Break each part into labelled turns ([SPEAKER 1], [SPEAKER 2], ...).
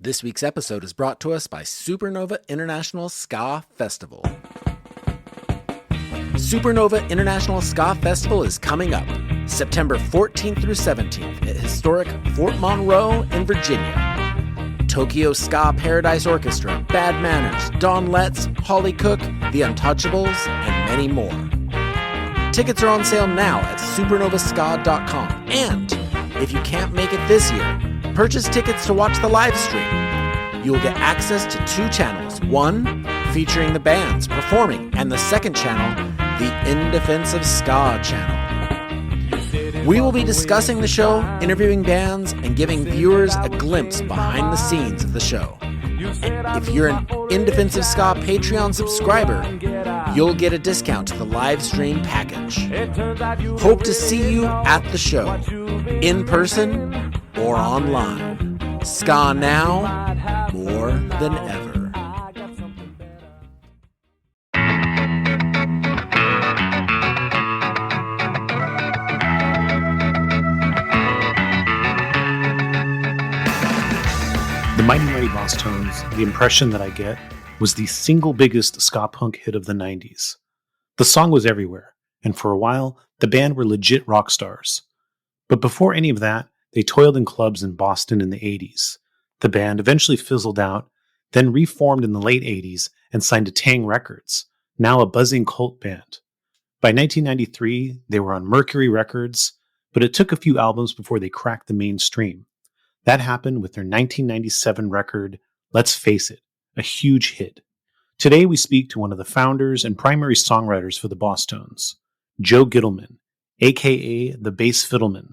[SPEAKER 1] This week's episode is brought to us by Supernova International Ska Festival. Supernova International Ska Festival is coming up September 14th through 17th at historic Fort Monroe in Virginia. Tokyo Ska Paradise Orchestra, Bad Manners, Don Letts, Holly Cook, The Untouchables, and many more. Tickets are on sale now at supernovaska.com. And if you can't make it this year, purchase tickets to watch the live stream. You will get access to two channels, one featuring the bands performing, and the second channel, the In Defense of Ska channel. We will be discussing the show, interviewing bands, and giving viewers a glimpse behind the scenes of the show. And if you're an In Defense of Ska Patreon subscriber, you'll get a discount to the live stream package. Hope to see you at the show, in person or online. Ska now, more than ever.
[SPEAKER 2] The Mighty Mighty Bosstones, the impression that I get, was the single biggest ska-punk hit of the 90s. The song was everywhere, and for a while, the band were legit rock stars. But before any of that, they toiled in clubs in Boston in the 80s. The band eventually fizzled out, then reformed in the late 80s and signed to Taang Records, now a buzzing cult band. By 1993, they were on Mercury Records, but it took a few albums before they cracked the mainstream. That happened with their 1997 record, Let's Face It, a huge hit. Today we speak to one of the founders and primary songwriters for the Bosstones, Joe Gittleman, aka the Bass Fiddleman.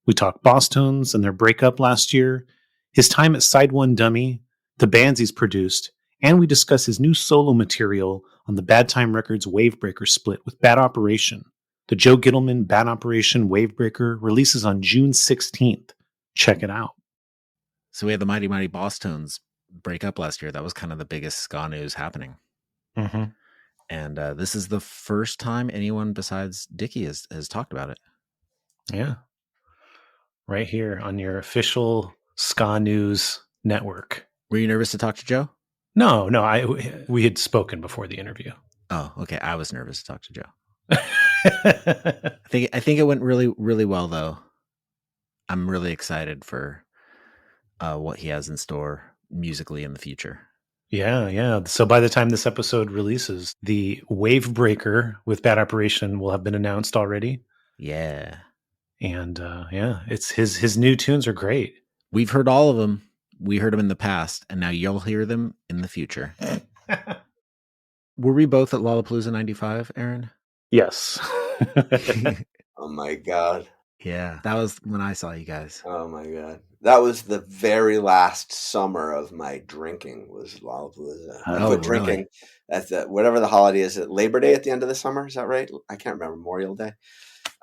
[SPEAKER 2] We talk Bosstones and their breakup last year, his time at SideOneDummy, the bands he's produced, and we discuss his new solo material on the Bad Time Records Wavebreaker split with Bad Operation. The Joe Gittleman Bad Operation Wavebreaker releases on June 16th. Check it out.
[SPEAKER 1] So we had the Mighty Mighty Bosstones break up last year. That was kind of the biggest ska news happening.
[SPEAKER 2] Mm-hmm.
[SPEAKER 1] And this is the first time anyone besides Dickie has talked about it.
[SPEAKER 2] Yeah. Right here on your official Ska News network.
[SPEAKER 1] Were you nervous to talk to Joe?
[SPEAKER 2] No, we had spoken before the interview.
[SPEAKER 1] Oh, okay. I was nervous to talk to Joe. I think it went really, really well, though. I'm really excited for what he has in store musically in the future.
[SPEAKER 2] Yeah. So by the time this episode releases, the Wavebreaker with Bad Operation will have been announced already.
[SPEAKER 1] Yeah.
[SPEAKER 2] And it's his new tunes are great.
[SPEAKER 1] We've heard all of them. We heard them in the past, and now you'll hear them in the future. Were we both at Lollapalooza 95, Aaron?
[SPEAKER 2] Yes.
[SPEAKER 3] Oh my God.
[SPEAKER 1] Yeah, that was when I saw you guys.
[SPEAKER 3] Oh my God. That was the very last summer of my drinking was Lollapalooza. I quit drinking at whatever the holiday is, at Labor Day at the end of the summer. Is that right? I can't remember. Memorial Day.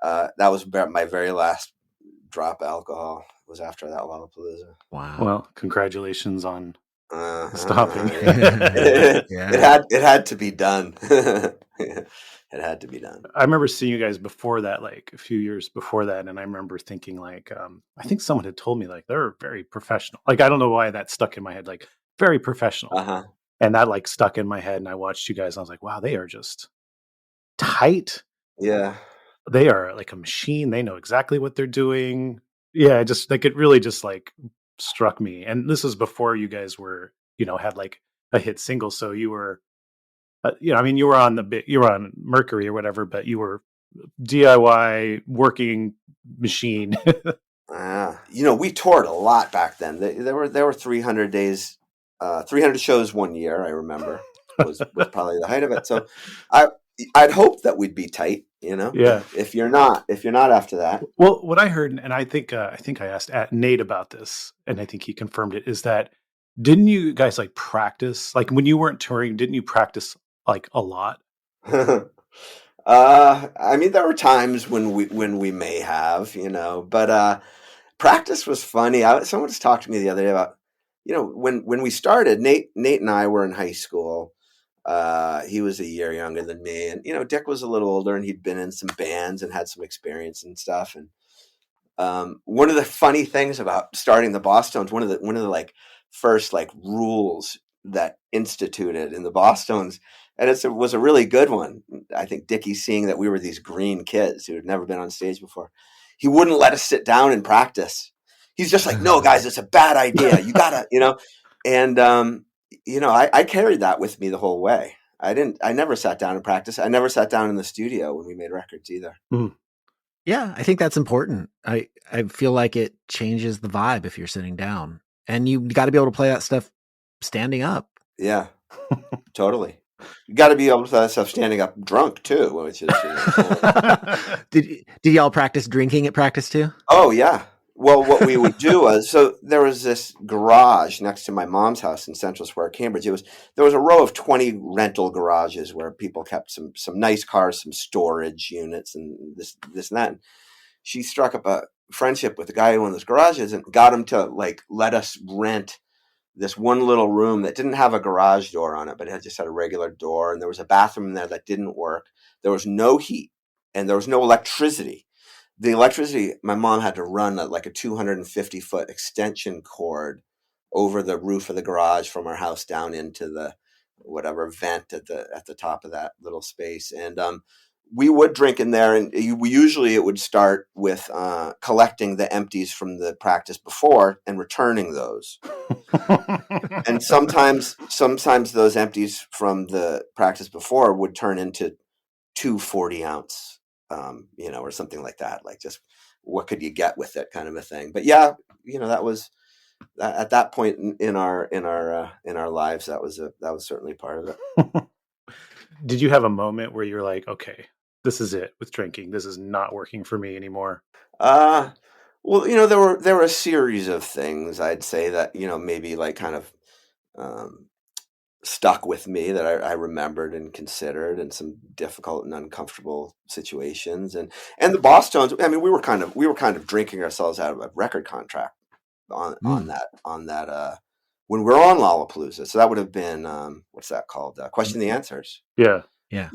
[SPEAKER 3] That was my very last drop of alcohol was after that Lollapalooza.
[SPEAKER 1] Wow.
[SPEAKER 2] Well, congratulations on stopping.
[SPEAKER 3] It had to be done. It had to be done.
[SPEAKER 2] I remember seeing you guys before that, like a few years before that, and I remember thinking, like, I think someone had told me, like, they're very professional. Like, I don't know why that stuck in my head, like, very professional.
[SPEAKER 3] Uh-huh.
[SPEAKER 2] And that, like, stuck in my head, and I watched you guys, and I was like, wow, they are just tight.
[SPEAKER 3] Yeah.
[SPEAKER 2] They are like a machine. They know exactly what they're doing. Yeah, just like it really just like struck me. And this was before you guys were, had like a hit single. So you were, you were on Mercury or whatever, but you were DIY working machine.
[SPEAKER 3] We toured a lot back then. There were 300 days, 300 shows one year. I remember was probably the height of it. So I'd hope that we'd be tight,
[SPEAKER 2] Yeah.
[SPEAKER 3] If you're not after that.
[SPEAKER 2] Well, what I heard, and I think I asked Nate about this, and I think he confirmed it, is that didn't you guys like practice? Like when you weren't touring, didn't you practice like a lot?
[SPEAKER 3] I mean, there were times when we may have, but practice was funny. Someone just talked to me the other day about, when we started, Nate and I were in high school. He was a year younger than me, and Dick was a little older, and he'd been in some bands and had some experience and stuff. And one of the funny things about starting the Bosstones, one of the like first like rules that instituted in the Bosstones, and it was a really good one. I think Dickie, seeing that we were these green kids who had never been on stage before, he wouldn't let us sit down and practice. He's just like, no, guys, it's a bad idea. You gotta, and I carried that with me the whole way. I never sat down and practiced. I never sat down in the studio when we made records either.
[SPEAKER 2] Mm.
[SPEAKER 1] Yeah, I think that's important. I feel like it changes the vibe if you're sitting down, and you got to be able to play that stuff standing up.
[SPEAKER 3] Yeah, totally. You got to be able to play that stuff standing up drunk too, which is.
[SPEAKER 1] Did y'all practice drinking at practice too?
[SPEAKER 3] Oh yeah. Well, what we would do was, so there was this garage next to my mom's house in Central Square, Cambridge. There was a row of 20 rental garages where people kept some nice cars, some storage units, and this and that. And she struck up a friendship with the guy who owned those garages and got him to like let us rent this one little room that didn't have a garage door on it, but it just had a regular door. And there was a bathroom in there that didn't work. There was no heat and there was no electricity. The electricity, my mom had to run like a 250-foot extension cord over the roof of the garage from our house down into the whatever vent at the top of that little space. And we would drink in there, and usually it would start with collecting the empties from the practice before and returning those. And sometimes those empties from the practice before would turn into 2 40-ounce. Or something like that, like just what could you get with it kind of a thing. But yeah, that was at that point in our lives, that was certainly part of it.
[SPEAKER 2] Did you have a moment where you're like, okay, this is it with drinking, this is not working for me anymore?
[SPEAKER 3] Well, there were a series of things I'd say that, maybe like kind of stuck with me that I remembered and considered, and some difficult and uncomfortable situations. And the Bosstones, I mean, we were kind of drinking ourselves out of a record contract on that when we were on Lollapalooza. So that would have been what's that called? Question the Answers.
[SPEAKER 2] Yeah.
[SPEAKER 1] Yeah.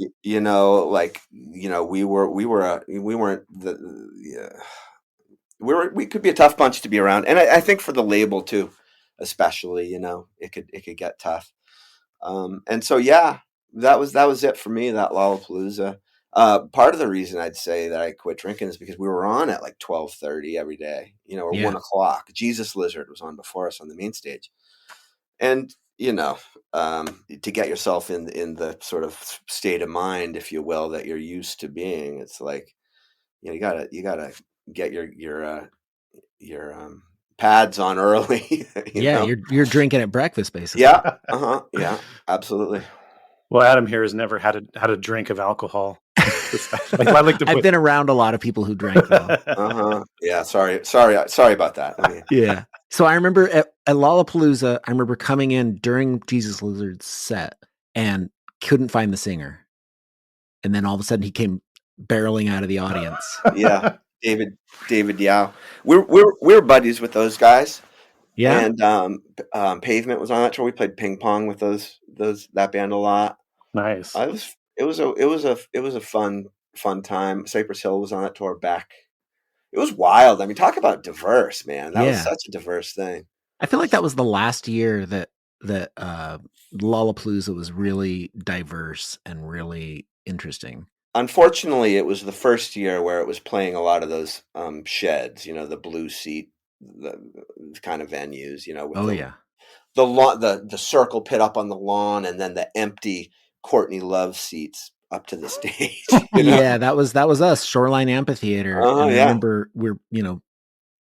[SPEAKER 3] We could be a tough bunch to be around, and I think for the label too, especially, it could get tough. And so, yeah, that was it for me, that Lollapalooza. Part of the reason I'd say that I quit drinking is because we were on at like 12:30 every day, or 1 o'clock. Jesus Lizard was on before us on the main stage. And, to get yourself in the sort of state of mind, if you will, that you're used to being, it's like, you gotta get your pads on early.
[SPEAKER 1] You're drinking at breakfast, basically.
[SPEAKER 3] Yeah. Yeah, absolutely.
[SPEAKER 2] Well, Adam here has never had a drink of alcohol.
[SPEAKER 1] I've been around a lot of people who drank though.
[SPEAKER 3] Yeah. Sorry about that.
[SPEAKER 1] Yeah. So I remember at Lollapalooza, I remember coming in during Jesus Lizard's set and couldn't find the singer. And then all of a sudden he came barreling out of the audience.
[SPEAKER 3] Yeah. David Yao. We're buddies with those guys.
[SPEAKER 1] Yeah.
[SPEAKER 3] And Pavement was on that tour. We played ping pong with that band a lot.
[SPEAKER 2] Nice.
[SPEAKER 3] It was a fun time. Cypress Hill was on that tour back. It was wild. I mean, talk about diverse, man. That was such a diverse thing.
[SPEAKER 1] I feel like that was the last year that Lollapalooza was really diverse and really interesting.
[SPEAKER 3] Unfortunately, it was the first year where it was playing a lot of those sheds, the blue seat, the kind of venues, with the circle pit up on the lawn, and then the empty Courtney Love seats up to the stage.
[SPEAKER 1] Yeah, that was us, Shoreline Amphitheater. I remember we're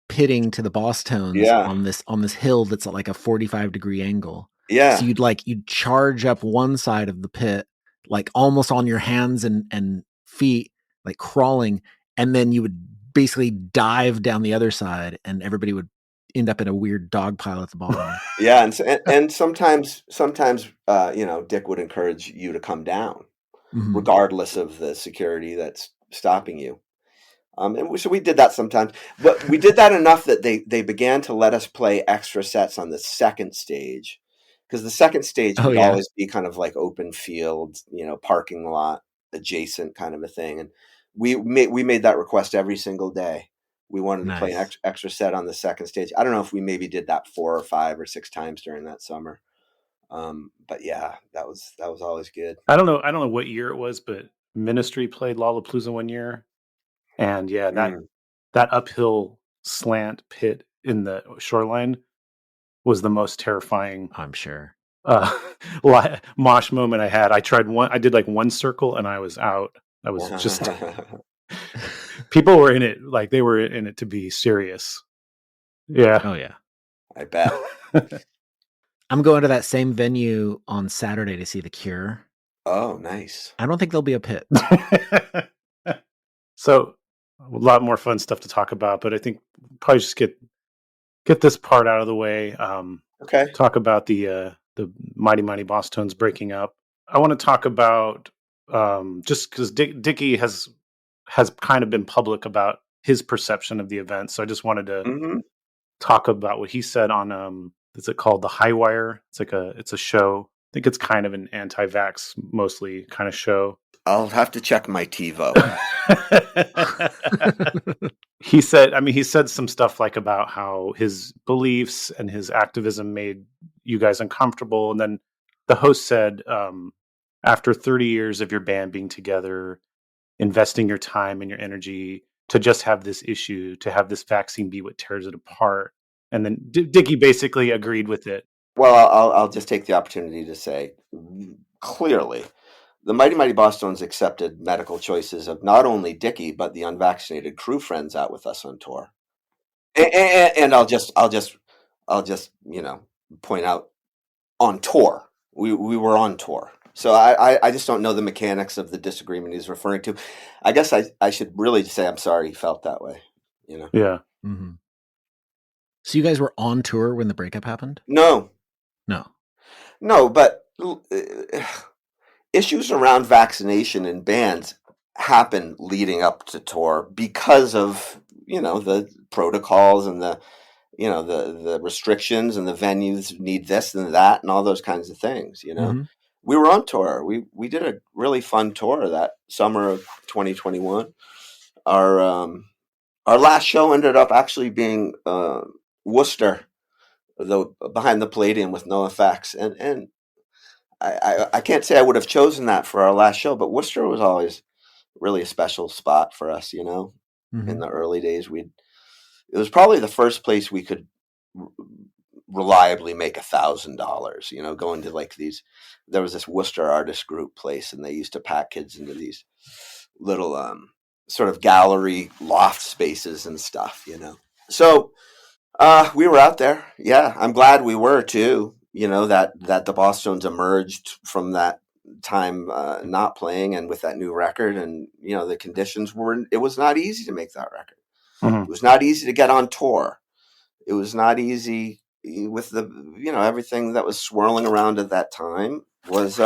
[SPEAKER 1] pitting to the Bosstones on this hill that's at like a 45-degree angle.
[SPEAKER 3] Yeah.
[SPEAKER 1] So you'd charge up one side of the pit, like almost on your hands and feet, like crawling, and then you would basically dive down the other side, and everybody would end up in a weird dog pile at the bottom.
[SPEAKER 3] Yeah, and sometimes Dick would encourage you to come down, regardless of the security that's stopping you. And so we did that sometimes, but we did that enough that they began to let us play extra sets on the second stage. Because the second stage would always be kind of like open field, parking lot adjacent kind of a thing. And we made that request every single day. We wanted to play an extra set on the second stage. I don't know if we maybe did that 4 or 5 or 6 times during that summer. But yeah, that was always good.
[SPEAKER 2] I don't know what year it was, but Ministry played Lollapalooza one year, and yeah, that uphill slant pit in the shoreline was the most terrifying,
[SPEAKER 1] I'm sure,
[SPEAKER 2] mosh moment I had. I did like one circle and I was out. I was just people were in it like they were in it to be serious. Yeah.
[SPEAKER 1] Oh yeah,
[SPEAKER 3] I bet.
[SPEAKER 1] I'm going to that same venue on Saturday to see The Cure.
[SPEAKER 3] Oh, nice.
[SPEAKER 1] I don't think there'll be a pit.
[SPEAKER 2] So a lot more fun stuff to talk about, but I think probably just get this part out of the way.
[SPEAKER 3] Okay.
[SPEAKER 2] Talk about the Mighty Mighty Bosstones breaking up. I want to talk about just because Dickie has kind of been public about his perception of the event, so I just wanted to talk about what he said on is it called The High Wire? It's a show. I think it's kind of an anti-vax mostly kind of show.
[SPEAKER 3] I'll have to check my TiVo.
[SPEAKER 2] He said some stuff like about how his beliefs and his activism made you guys uncomfortable. And then the host said, after 30 years of your band being together, investing your time and your energy to just have this issue, to have this vaccine be what tears it apart. And then Dickie basically agreed with it.
[SPEAKER 3] Well, I'll just take the opportunity to say, clearly, the Mighty Mighty Bosstones accepted medical choices of not only Dickie, but the unvaccinated crew friends out with us on tour. And I'll just point out, on tour, we were on tour. So I just don't know the mechanics of the disagreement he's referring to. I guess I should really say I'm sorry he felt that way.
[SPEAKER 2] Yeah.
[SPEAKER 1] Mm-hmm. So you guys were on tour when the breakup happened?
[SPEAKER 3] No, but issues around vaccination in bands happen leading up to tour because of the protocols and the restrictions, and the venues need this and that and all those kinds of things. We were on tour. We did a really fun tour that summer of 2021. Our last show ended up actually being Worcester, behind the Palladium with no effects, and I can't say I would have chosen that for our last show, but Worcester was always really a special spot for us. In the early days, it was probably the first place we could reliably make $1,000. Going to there was this Worcester artist group place, and they used to pack kids into these little sort of gallery loft spaces and stuff. So we were out there. Yeah, I'm glad we were too. That the Bosstones emerged from that time not playing, and with that new record, and the conditions it was not easy to make that record. It was not easy to get on tour. It was not easy with the everything that was swirling around at that time was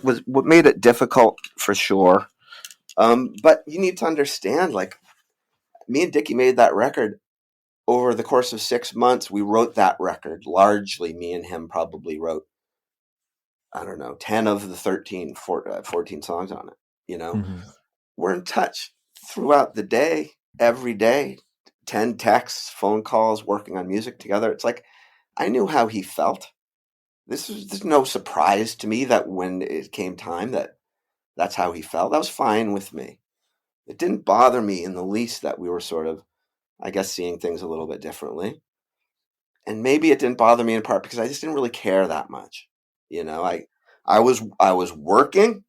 [SPEAKER 3] what made it difficult for sure. But you need to understand, me and Dickie made that record over the course of 6 months. We wrote that record largely. Me and him probably wrote, I don't know, 10 of the 14 songs on it. We're in touch throughout the day, every day, 10 texts, phone calls, working on music together. It's like, I knew how he felt. There's no surprise to me that when it came time that's how he felt. That was fine with me. It didn't bother me in the least that we were sort of, I guess, seeing things a little bit differently. And maybe it didn't bother me in part because I just didn't really care that much. I was working,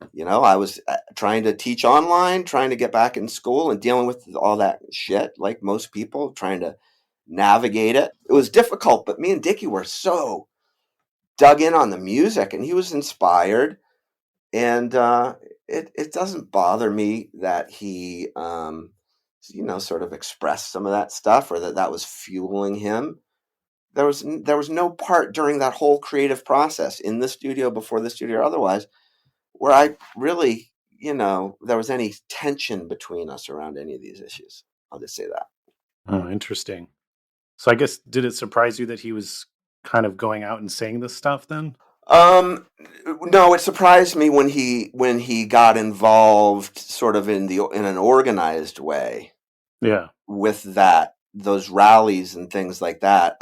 [SPEAKER 3] I was trying to teach online, trying to get back in school, and dealing with all that shit, like most people, trying to navigate it. It was difficult, but me and Dickie were so dug in on the music, and he was inspired. And it doesn't bother me that he, sort of expressed some of that stuff, or that was fueling him. There was no part during that whole creative process, in the studio, before the studio, or otherwise, where I really, there was any tension between us around any of these issues. I'll just say that.
[SPEAKER 2] Oh, interesting. So I guess, did it surprise you that he was kind of going out and saying this stuff then?
[SPEAKER 3] No, it surprised me when he got involved sort of in an organized way
[SPEAKER 2] Yeah.
[SPEAKER 3] with those rallies and things like that.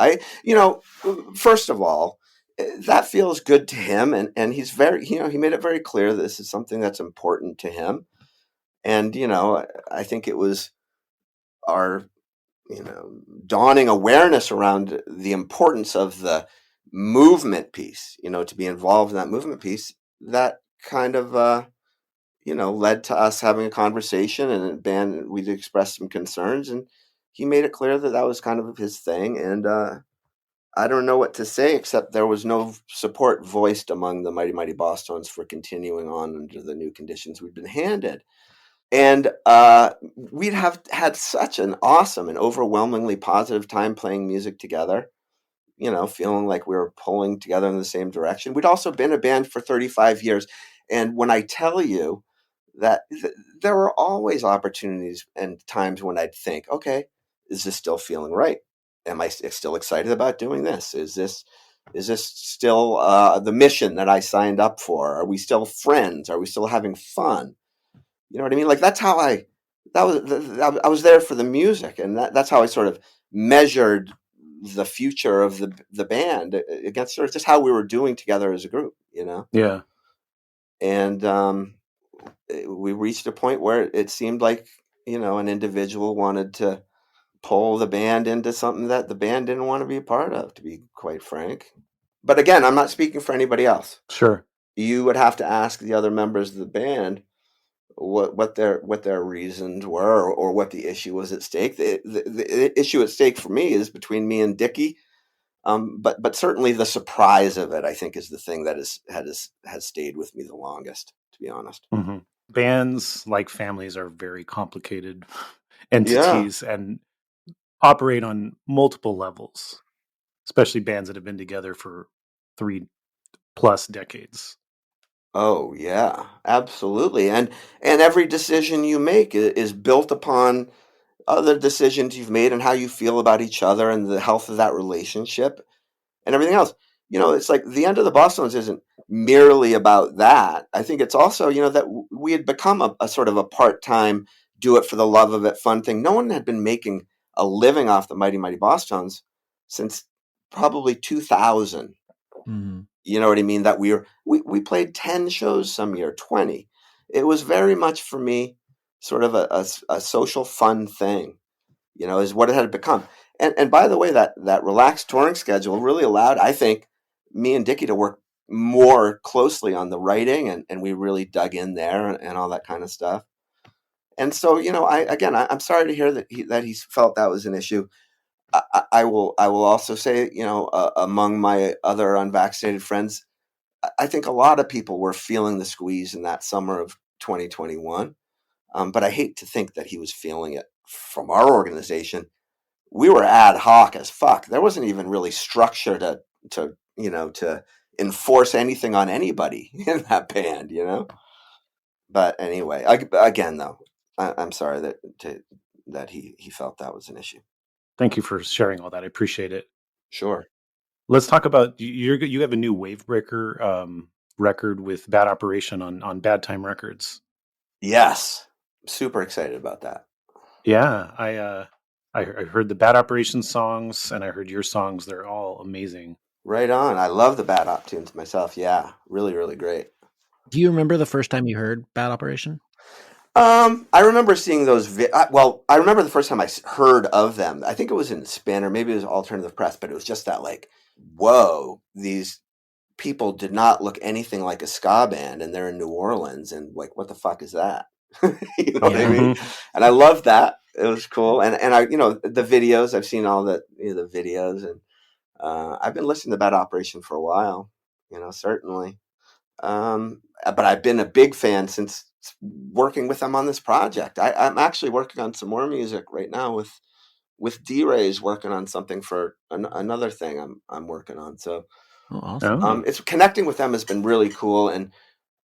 [SPEAKER 3] First of all, that feels good to him, and he's very, he made it very clear that this is something that's important to him. And, I think it was our, dawning awareness around the importance of the movement piece, to be involved in that movement piece, that kind of, led to us having a conversation, and band, we'd expressed some concerns, and he made it clear that was kind of his thing. And I don't know what to say, except there was no support voiced among the Mighty Mighty Bosstones for continuing on under the new conditions we'd been handed. And we'd have had such an awesome and overwhelmingly positive time playing music together, feeling like we were pulling together in the same direction. We'd also been a band for 35 years. And when I tell you that there were always opportunities and times when I'd think, okay, is this still feeling right? Am I still excited about doing this? Is this still the mission that I signed up for? Are we still friends? Are we still having fun? You know what I mean? Like, that's how I was there for the music, and that's how I sort of measured the future of the band against sort of just how we were doing together as a group,
[SPEAKER 2] Yeah.
[SPEAKER 3] And we reached a point where it seemed like, an individual wanted to pull the band into something that the band didn't want to be a part of, to be quite frank. But again, I'm not speaking for anybody else.
[SPEAKER 2] Sure.
[SPEAKER 3] You would have to ask the other members of the band what their reasons were, or what the issue was at stake. The issue at stake for me is between me and Dickie. But certainly the surprise of it, I think, is the thing that has stayed with me the longest, to be honest.
[SPEAKER 2] Mm-hmm. Bands, like families, are very complicated entities and operate on multiple levels, especially bands that have been together for 3+ decades.
[SPEAKER 3] Oh yeah, absolutely. And every decision you make is built upon other decisions you've made, and how you feel about each other, and the health of that relationship, and everything else. It's like the end of the Bosstones isn't merely about that. I think it's also, that we had become a sort of a part-time, do it for the love of it fun thing. No one had been making a living off the Mighty Mighty Bosstones since probably 2000.
[SPEAKER 1] Mm-hmm.
[SPEAKER 3] You know what I mean? That we played 10 shows some year, 20. It was very much for me sort of a social fun thing, is what it had become. And by the way, that relaxed touring schedule really allowed, I think, me and Dickie to work more closely on the writing, and we really dug in there, and all that kind of stuff. And so, I'm sorry to hear that he felt that was an issue. I will also say, among my other unvaccinated friends, I think a lot of people were feeling the squeeze in that summer of 2021. But I hate to think that he was feeling it from our organization. We were ad hoc as fuck. There wasn't even really structure to enforce anything on anybody in that band, But anyway, again, though, I'm sorry that he felt that was an issue.
[SPEAKER 2] Thank you for sharing all that. I appreciate it.
[SPEAKER 3] Sure.
[SPEAKER 2] Let's talk about you have a new Wavebreaker record with Bad Operation on Bad Time Records.
[SPEAKER 3] Yes, super excited about that.
[SPEAKER 2] Yeah, I heard the Bad Operation songs, and I heard your songs. They're all amazing.
[SPEAKER 3] Right on. I love the Bad Op tunes myself. Yeah, really, really great.
[SPEAKER 1] Do you remember the first time you heard Bad Operation?
[SPEAKER 3] I remember seeing those. I remember the first time I heard of them. I think it was in Spin, or maybe it was Alternative Press, but it was just that, like, whoa, these people did not look anything like a ska band, and they're in New Orleans, and like, what the fuck is that? You know what I mean? And I loved that. It was cool. And I, the videos, I've seen all the videos, and I've been listening to Bad Operation for a while, certainly. But I've been a big fan since working with them on this project. I'm actually working on some more music right now with D-Ray's working on something for another thing I'm working on. So
[SPEAKER 1] awesome.
[SPEAKER 3] it's connecting with them has been really cool. And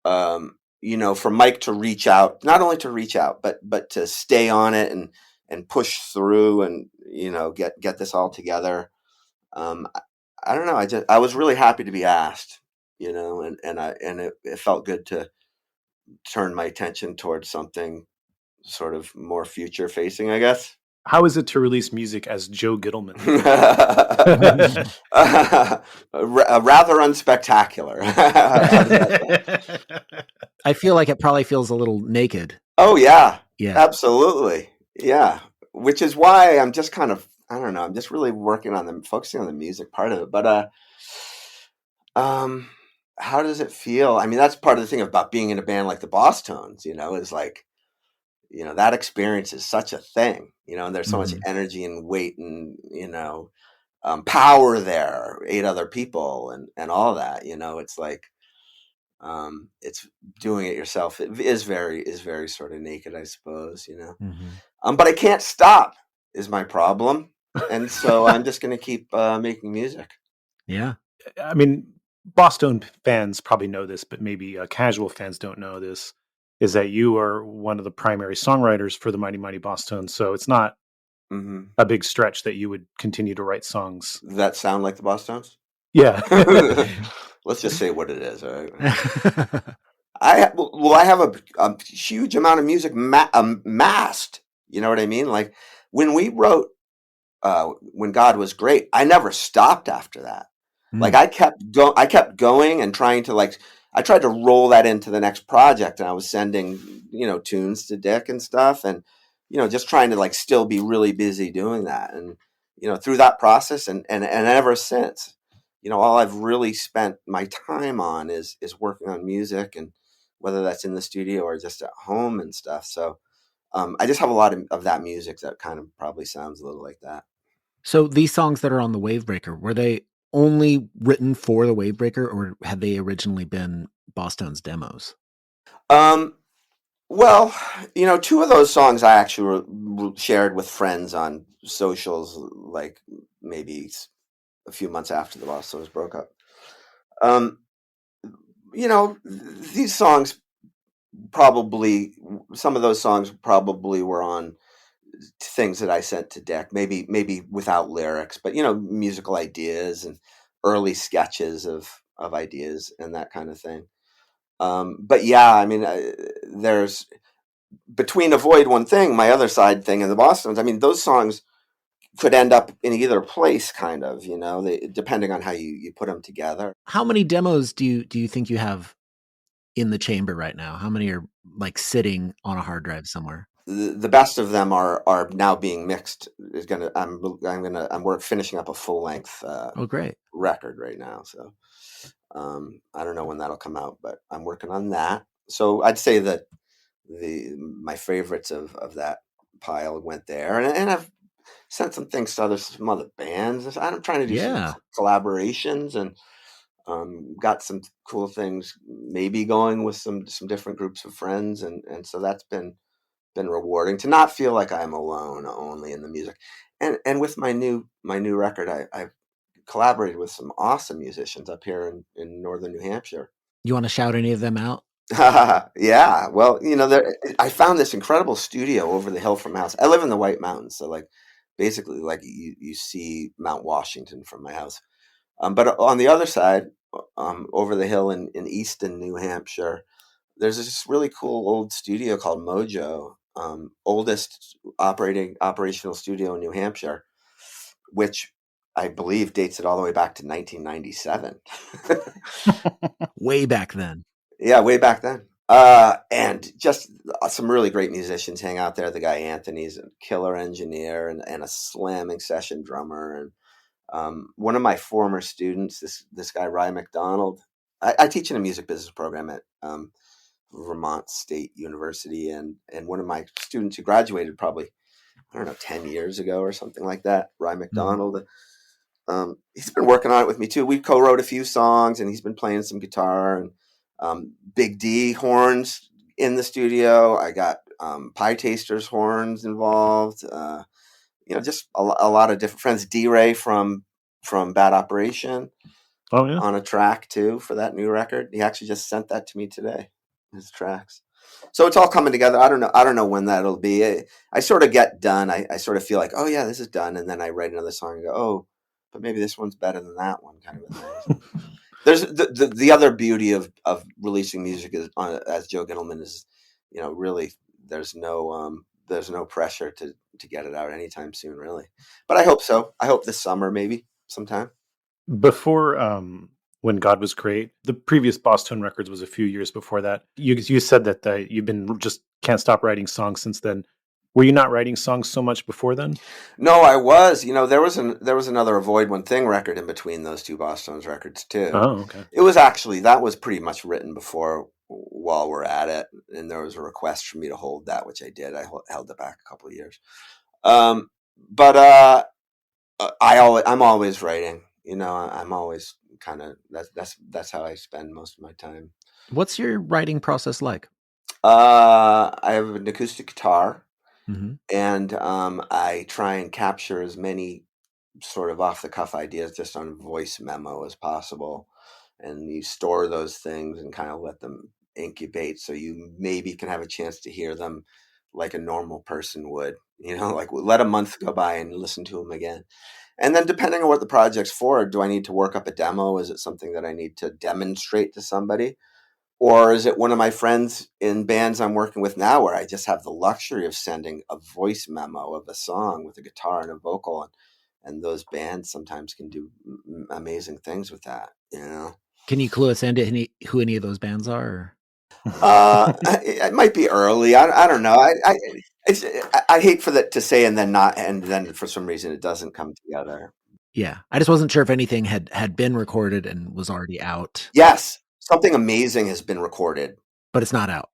[SPEAKER 3] for Mike to reach out, not only to reach out, but to stay on it and push through, and get this all together. I don't know. I was really happy to be asked, and it felt good to turn my attention towards something sort of more future facing, I guess.
[SPEAKER 2] How is it to release music as Joe Gittleman?
[SPEAKER 3] Rather unspectacular.
[SPEAKER 1] I feel like it probably feels a little naked.
[SPEAKER 3] Oh yeah,
[SPEAKER 1] yeah,
[SPEAKER 3] absolutely, yeah. Which is why I'm just kind of, I don't know, I'm just really focusing on the music part of it. But how does it feel? I mean, that's part of the thing about being in a band like the Bosstones. Is like, that experience is such a thing. And there's so much energy and weight and power there. 8 other people and all that. It's like. It's doing it yourself. It is very sort of naked, I suppose, but I can't stop is my problem. And so I'm just going to keep making music.
[SPEAKER 1] Yeah.
[SPEAKER 2] I mean, Boston fans probably know this, but maybe casual fans don't know this, is that you are one of the primary songwriters for the Mighty Mighty Bosstones. So it's not a big stretch that you would continue to write songs
[SPEAKER 3] that sound like the Bosstones.
[SPEAKER 2] Yeah.
[SPEAKER 3] Let's just say what it is. All right. I have a huge amount of music massed. You know what I mean? Like when we wrote When God Was Great, I never stopped after that. Like I kept going and trying to I tried to roll that into the next project, and I was sending, tunes to Dick and stuff, and, just trying to still be really busy doing that. And, through that process and ever since, all I've really spent my time on is working on music, and whether that's in the studio or just at home and stuff. So I just have a lot of that music that kind of probably sounds a little like that.
[SPEAKER 1] So these songs that are on the Wavebreaker, were they only written for the Wavebreaker, or had they originally been Bosstones demos?
[SPEAKER 3] Well, 2 of those songs I actually shared with friends on socials, like maybe a few months after the Bosstones broke up. These songs some of those songs probably were on things that I sent to Dick, maybe without lyrics, but musical ideas and early sketches of ideas and that kind of thing. But yeah, I mean, there's between Avoid One Thing, my other side thing, and the Bosstones. I mean, those songs could end up in either place, kind of, depending on how you put them together.
[SPEAKER 1] How many demos do you think you have in the chamber right now? How many are sitting on a hard drive somewhere?
[SPEAKER 3] The best of them are now being mixed. I'm finishing up a full length
[SPEAKER 1] great
[SPEAKER 3] record right now. So I don't know when that'll come out, but I'm working on that. So I'd say that my favorites of that pile went there, and I've sent some things to some other bands. I'm trying to do some collaborations, and got some cool things maybe going with some different groups of friends, and so that's been rewarding to not feel like I'm alone only in the music. And with my new record, I've collaborated with some awesome musicians up here in northern New Hampshire.
[SPEAKER 1] You want to shout any of them out?
[SPEAKER 3] Yeah, well, I found this incredible studio over the hill from my house. I live in the White Mountains, so basically you see Mount Washington from my house. But on the other side, over the hill in Easton, New Hampshire, there's this really cool old studio called Mojo, oldest operational studio in New Hampshire, which I believe dates it all the way back to 1997.
[SPEAKER 1] Way back then.
[SPEAKER 3] Yeah, way back then. And just some really great musicians hang out there. The guy Anthony's a killer engineer and a slamming session drummer. And one of my former students, this guy Rye McDonald, I teach in a music business program at Vermont State University, and one of my students who graduated probably, I don't know, 10 years ago or something like that, Rye McDonald. He's been working on it with me too. We co-wrote a few songs, and he's been playing some guitar, and Big D horns in the studio. I got Pie Taster's horns involved. Just a lot of different friends. D-Ray from Bad Operation.
[SPEAKER 2] Oh yeah,
[SPEAKER 3] on a track too for that new record. He actually just sent that to me today, his tracks. So it's all coming together. I don't know when that'll be. I sort of get done. I sort of feel like, oh yeah, this is done, and then I write another song and go, oh, but maybe this one's better than that one, kind of a thing. There's the other beauty of releasing music is as Joe Gittleman is, really there's no there's no pressure to get it out anytime soon, really. But I hope so. I hope this summer, maybe sometime.
[SPEAKER 2] Before When God Was Great, the previous Bosstone Records was a few years before that. You said that you've been just can't stop writing songs since then. Were you not writing songs so much before then?
[SPEAKER 3] No, I was. There was another Avoid One Thing record in between those two Bosstones records too.
[SPEAKER 2] Oh, okay.
[SPEAKER 3] It was actually, that was pretty much written before While We're At It, and there was a request for me to hold that, which I did. I held it back a couple of years. But I'm always writing. I'm always kind of that's how I spend most of my time.
[SPEAKER 1] What's your writing process like?
[SPEAKER 3] I have an acoustic guitar.
[SPEAKER 1] Mm-hmm.
[SPEAKER 3] And I try and capture as many sort of off the cuff ideas just on voice memo as possible. And you store those things and kind of let them incubate so you maybe can have a chance to hear them like a normal person would, like let a month go by and listen to them again. And then depending on what the project's for, do I need to work up a demo? Is it something that I need to demonstrate to somebody? Or is it one of my friends in bands I'm working with now where I just have the luxury of sending a voice memo of a song with a guitar and a vocal, and those bands sometimes can do amazing things with that,
[SPEAKER 1] Can you clue us into who any of those bands are?
[SPEAKER 3] It might be early. I don't know. I hate for that to say and then for some reason it doesn't come together.
[SPEAKER 1] Yeah, I just wasn't sure if anything had been recorded and was already out.
[SPEAKER 3] Yes. Something amazing has been recorded,
[SPEAKER 1] but it's not out.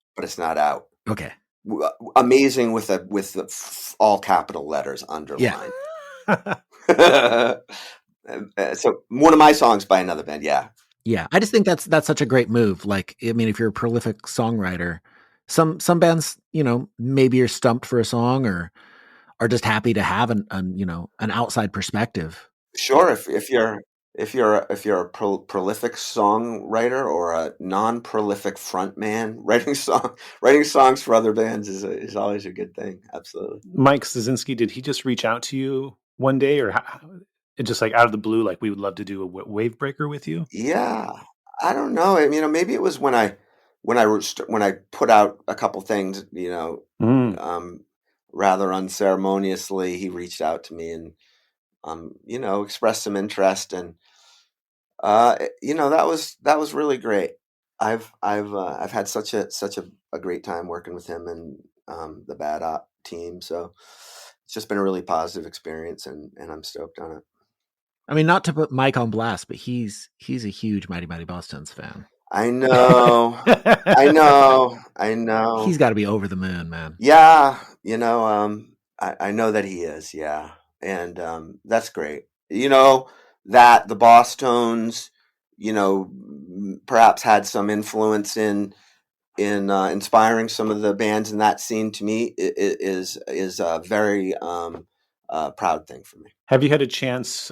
[SPEAKER 3] Okay. Amazing with the all capital letters underlined.
[SPEAKER 1] Yeah.
[SPEAKER 3] So one of my songs by another band. Yeah.
[SPEAKER 1] Yeah. I just think that's such a great move. Like, I mean, if you're a prolific songwriter, some bands, maybe you're stumped for a song or are just happy to have an outside perspective.
[SPEAKER 3] Sure. If you're a prolific songwriter or a non-prolific frontman, writing songs for other bands is always a good thing. Absolutely.
[SPEAKER 2] Mike Szynski, did he just reach out to you one day, or just like out of the blue, like we would love to do a wave breaker with you?
[SPEAKER 3] Yeah, I don't know. Maybe it was when I put out a couple things, rather unceremoniously, he reached out to me and expressed some interest, and that was really great. I've had such a great time working with him and the Bad Op team, so it's just been a really positive experience, and I'm stoked on it.
[SPEAKER 1] I mean, not to put Mike on blast, but he's a huge Mighty Mighty Bosstones fan.
[SPEAKER 3] I know. I know.
[SPEAKER 1] He's got to be over the moon, man.
[SPEAKER 3] Yeah, I know that he is. Yeah, and that's great. That the Bosstones, perhaps had some influence in inspiring some of the bands in that scene. To me, is a very proud thing for me.
[SPEAKER 2] Have you had a chance,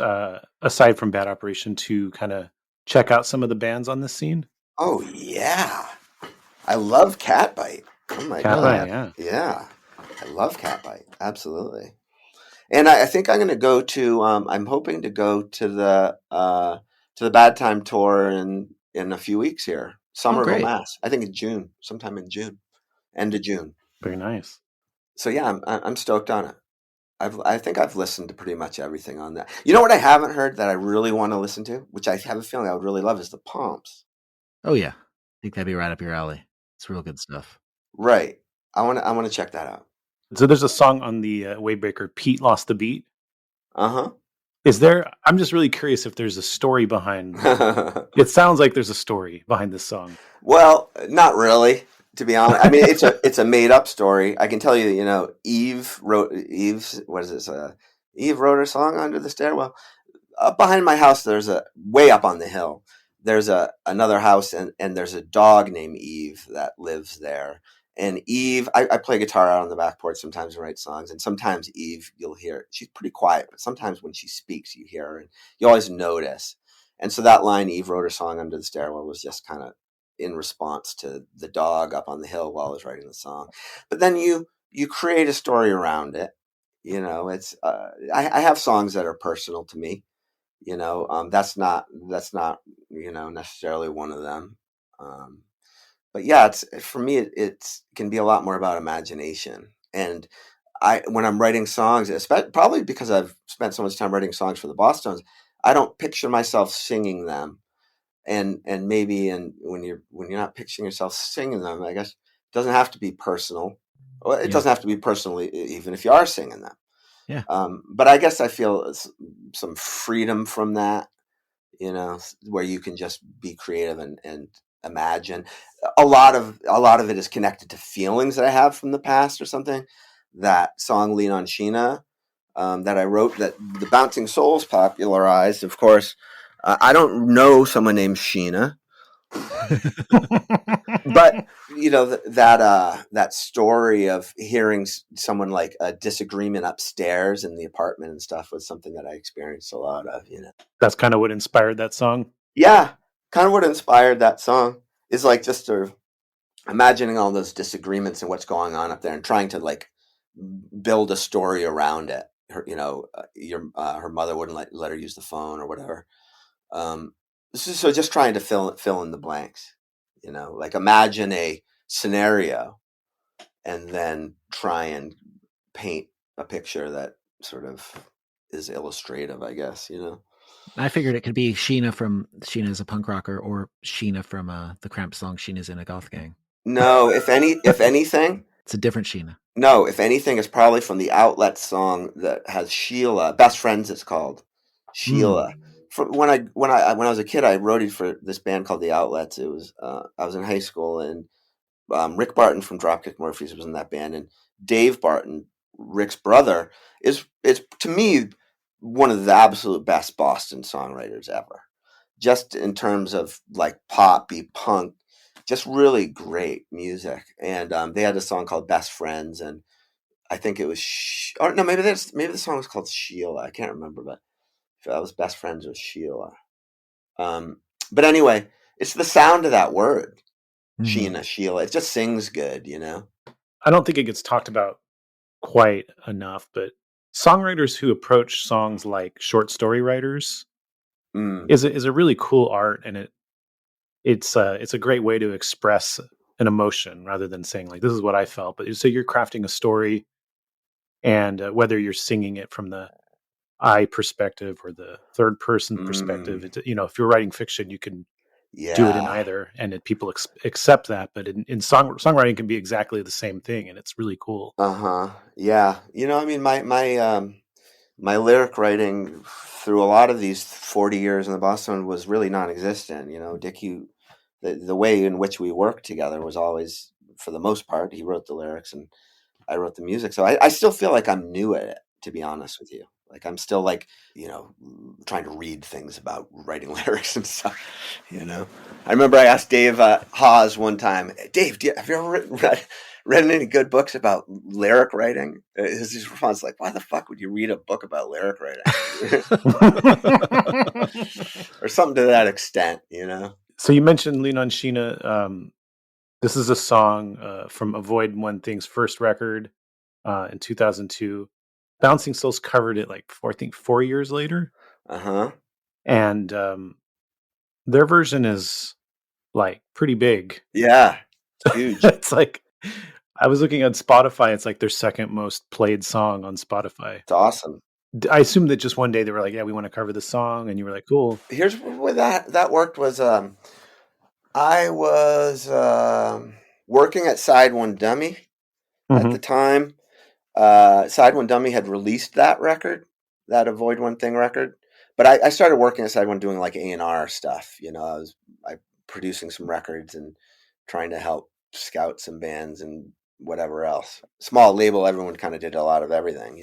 [SPEAKER 2] aside from Bad Operation, to kind of check out some of the bands on this scene?
[SPEAKER 3] Oh yeah, I love Catbite. Oh my God, yeah, I love Catbite. Absolutely. And I think I'm going to go to. I'm hoping to go to the Bad Time tour in a few weeks here, Somerville, Mass. I think in June, sometime in June, end of June.
[SPEAKER 2] Very nice.
[SPEAKER 3] So yeah, I'm stoked on it. I think I've listened to pretty much everything on that. You know what I haven't heard that I really want to listen to, which I have a feeling I would really love, is the Pomps.
[SPEAKER 1] Oh yeah, I think that'd be right up your alley. It's real good stuff.
[SPEAKER 3] Right. I want to check that out.
[SPEAKER 2] So there's a song on the Wavebreaker, Pete Lost the Beat.
[SPEAKER 3] Uh-huh.
[SPEAKER 2] I'm just really curious if there's a story behind it. Sounds like there's a story behind this song.
[SPEAKER 3] Well, not really, to be honest. I mean, it's a made up story. I can tell you, Eve wrote her song Under the Stairwell. Up behind my house, way up on the hill, there's another house and there's a dog named Eve that lives there. And Eve, I play guitar out on the back porch sometimes and write songs. And sometimes Eve, you'll hear, she's pretty quiet, but sometimes when she speaks, you hear her and you always notice. And so that line, Eve wrote her song Under the Stairwell, was just kind of in response to the dog up on the hill while I was writing the song. But then you create a story around it. It's I have songs that are personal to me. That's not necessarily one of them. But yeah, for me, it can be a lot more about imagination. And when I'm writing songs, probably because I've spent so much time writing songs for the Bosstones, I don't picture myself singing them. And maybe when you're not picturing yourself singing them, I guess it doesn't have to be personal. Well, it doesn't have to be personally, even if you are singing them.
[SPEAKER 1] Yeah.
[SPEAKER 3] But I guess I feel some freedom from that, where you can just be creative and imagine. A lot of it is connected to feelings that I have from the past or something. That song "Lean on Sheena" that I wrote, that the Bouncing Souls popularized, of course. I don't know someone named Sheena, but that story of hearing someone like a disagreement upstairs in the apartment and stuff was something that I experienced a lot of.
[SPEAKER 2] That's kind of what inspired that song.
[SPEAKER 3] Yeah, kind of what inspired that song is like just sort of imagining all those disagreements and what's going on up there and trying to like build a story around it. Her mother wouldn't let her use the phone or whatever. So just trying to fill in the blanks, like imagine a scenario and then try and paint a picture that sort of is illustrative, I guess,
[SPEAKER 1] I figured it could be Sheena is a punk rocker, or Sheena from the Cramps song "Sheena's in a Goth Gang."
[SPEAKER 3] No, if anything,
[SPEAKER 1] it's a different Sheena.
[SPEAKER 3] No, if anything, it's probably from the Outlet song that has Sheila. Best Friends, it's called Sheila. When I was a kid, I roadied for this band called the Outlets. It was I was in high school, and Rick Barton from Dropkick Murphys was in that band, and Dave Barton, Rick's brother, is to me one of the absolute best Boston songwriters ever. Just in terms of like poppy punk, just really great music. And they had a song called Best Friends, and I think it was maybe the song was called Sheila. I can't remember, but I was Best Friends with Sheila. But anyway, it's the sound of that word, Sheena, Sheila. It just sings good,
[SPEAKER 2] I don't think it gets talked about quite enough, but songwriters who approach songs like short story writers is a really cool art, and it's a great way to express an emotion rather than saying like, this is what I felt. But so you're crafting a story, and whether you're singing it from the I perspective or the third person perspective, if you're writing fiction, you can do it in either, and people accept that. But in songwriting can be exactly the same thing, and it's really cool.
[SPEAKER 3] Yeah. My lyric writing through a lot of these 40 years in the Boston was really non-existent. Dickie, the way in which we worked together was always, for the most part, he wrote the lyrics and I wrote the music. So I still feel like I'm new at it, to be honest with you. Like I'm still like, trying to read things about writing lyrics and stuff, I remember I asked Dave Hawes one time, Dave, have you ever read any good books about lyric writing? His response was like, why the fuck would you read a book about lyric writing? Or something to that extent,
[SPEAKER 2] So you mentioned Lean on Sheena. This is a song from Avoid One Thing's first record in 2002. Bouncing Souls covered it 4 years later. And their version is like pretty big.
[SPEAKER 3] Yeah, it's huge.
[SPEAKER 2] It's like, I was looking at Spotify. It's like their second most played song on Spotify.
[SPEAKER 3] It's awesome.
[SPEAKER 2] I assume that just one day they were like, yeah, we want to cover this song. And you were like, cool.
[SPEAKER 3] Here's where that worked was, I was working at SideOneDummy at the time. SideOneDummy had released that record, that Avoid One Thing record. But I started working at SideOne doing like A&R stuff. I was producing some records and trying to help scout some bands and whatever else. Small label, everyone kind of did a lot of everything,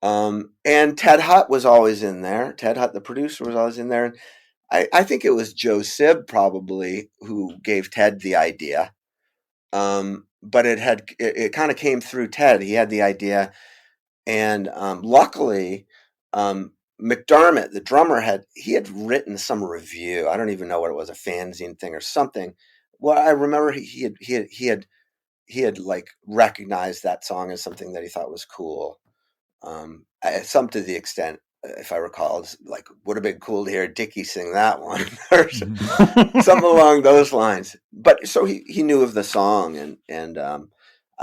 [SPEAKER 3] And Ted Hutt was always in there. Ted Hutt, the producer, was always in there. And I think it was Joe Sib probably who gave Ted the idea. But it kind of came through Ted. He had the idea. And luckily, McDermott, the drummer, had written some review. I don't even know what it was, a fanzine thing or something. Well, I remember he had like recognized that song as something that he thought was cool. Some to the extent, if I recall, it's like, would have been cool to hear Dickie sing that one or something along those lines. But so he knew of the song, and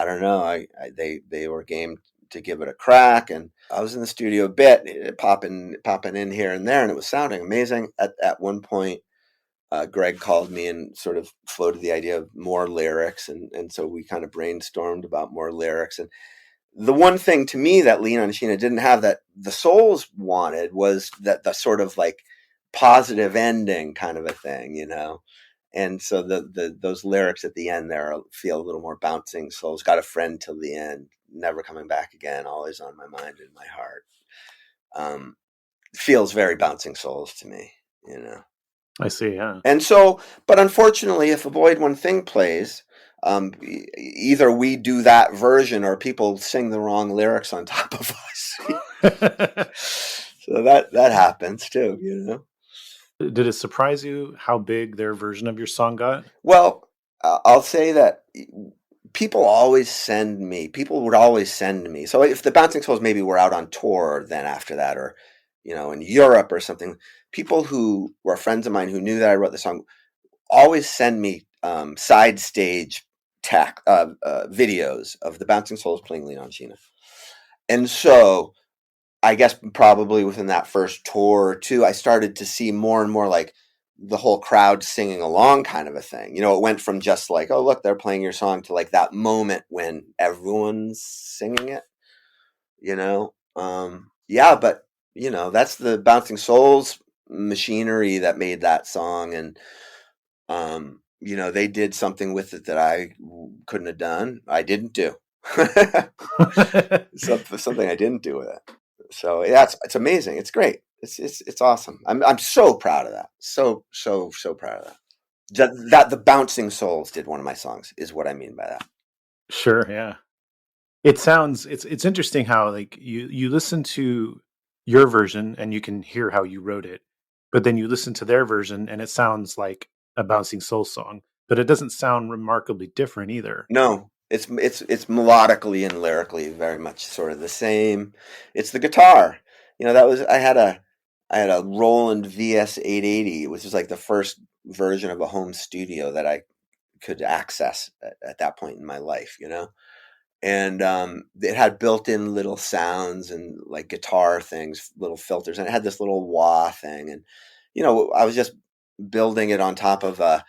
[SPEAKER 3] I don't know. They were game to give it a crack, and I was in the studio a bit, popping in here and there, and it was sounding amazing. At one point, Greg called me and sort of floated the idea of more lyrics, and so we kind of brainstormed about more lyrics. And the one thing to me that Lean on Sheena didn't have that the Souls wanted was that the sort of like positive ending kind of a thing, you know. And so those lyrics at the end there feel a little more bouncing souls. Got a friend till the end, never coming back again, always on my mind and my heart. Feels very bouncing souls to me, you know.
[SPEAKER 2] I see, yeah.
[SPEAKER 3] And so, but unfortunately, if Avoid One Thing plays, either we do that version or people sing the wrong lyrics on top of us. So that happens too, you know.
[SPEAKER 2] Did it surprise you how big their version of your song got?
[SPEAKER 3] Well, I'll say that people would always send me. So if the Bouncing Souls maybe were out on tour then after that, or, you know, in Europe or something, people who were friends of mine who knew that I wrote the song always send me side stage videos of the Bouncing Souls playing Lean on Sheena. And so I guess probably within that first tour or two, I started to see more and more like the whole crowd singing along kind of a thing. You know, it went from just like, oh, look, they're playing your song to like that moment when everyone's singing it, you know? Yeah, but, you know, that's the Bouncing Souls machinery that made that song. And, you know, they did something with it that I couldn't have done. I didn't do. Something I didn't do with it. So yeah, it's amazing. It's great. It's awesome. I'm so proud of that. So proud of that. That the Bouncing Souls did one of my songs is what I mean by that.
[SPEAKER 2] Sure, yeah. It sounds it's interesting how like you listen to your version and you can hear how you wrote it, but then you listen to their version and it sounds like a Bouncing Soul song, but it doesn't sound remarkably different either.
[SPEAKER 3] No. It's melodically and lyrically very much sort of the same. It's the guitar. You know, I had a Roland VS 880, which was like the first version of a home studio that I could access at that point in my life, you know. And it had built-in little sounds and like guitar things, little filters, and it had this little wah thing. And you know, I was just building it on top of a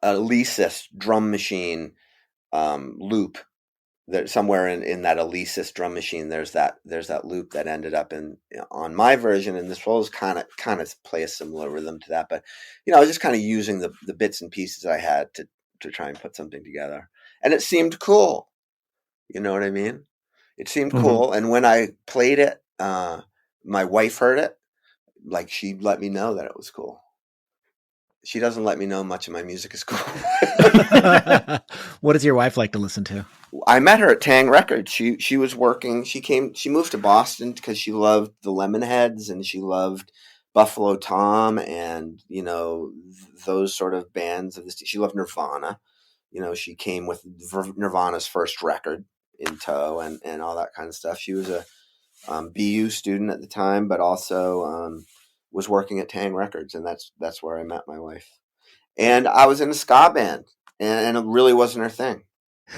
[SPEAKER 3] Alesis drum machine. Loop that somewhere in that Alesis drum machine there's that loop that ended up on my version, and this was kind of play a similar rhythm to that, but you know, I was just kind of using the bits and pieces I had to try and put something together, and it seemed cool, you know what I mean? It seemed cool. And when I played it, my wife heard it, like she let me know that it was cool. She doesn't let me know much of my music is cool.
[SPEAKER 1] What does your wife like to listen to?
[SPEAKER 3] I met her at Taang Records. She was working. She moved to Boston because she loved the Lemonheads and she loved Buffalo Tom and, you know, those sort of bands of this. She loved Nirvana. You know, she came with Nirvana's first record in tow and all that kind of stuff. She was a BU student at the time, but also was working at Taang Records, and that's where I met my wife. And I was in a ska band, and it really wasn't her thing.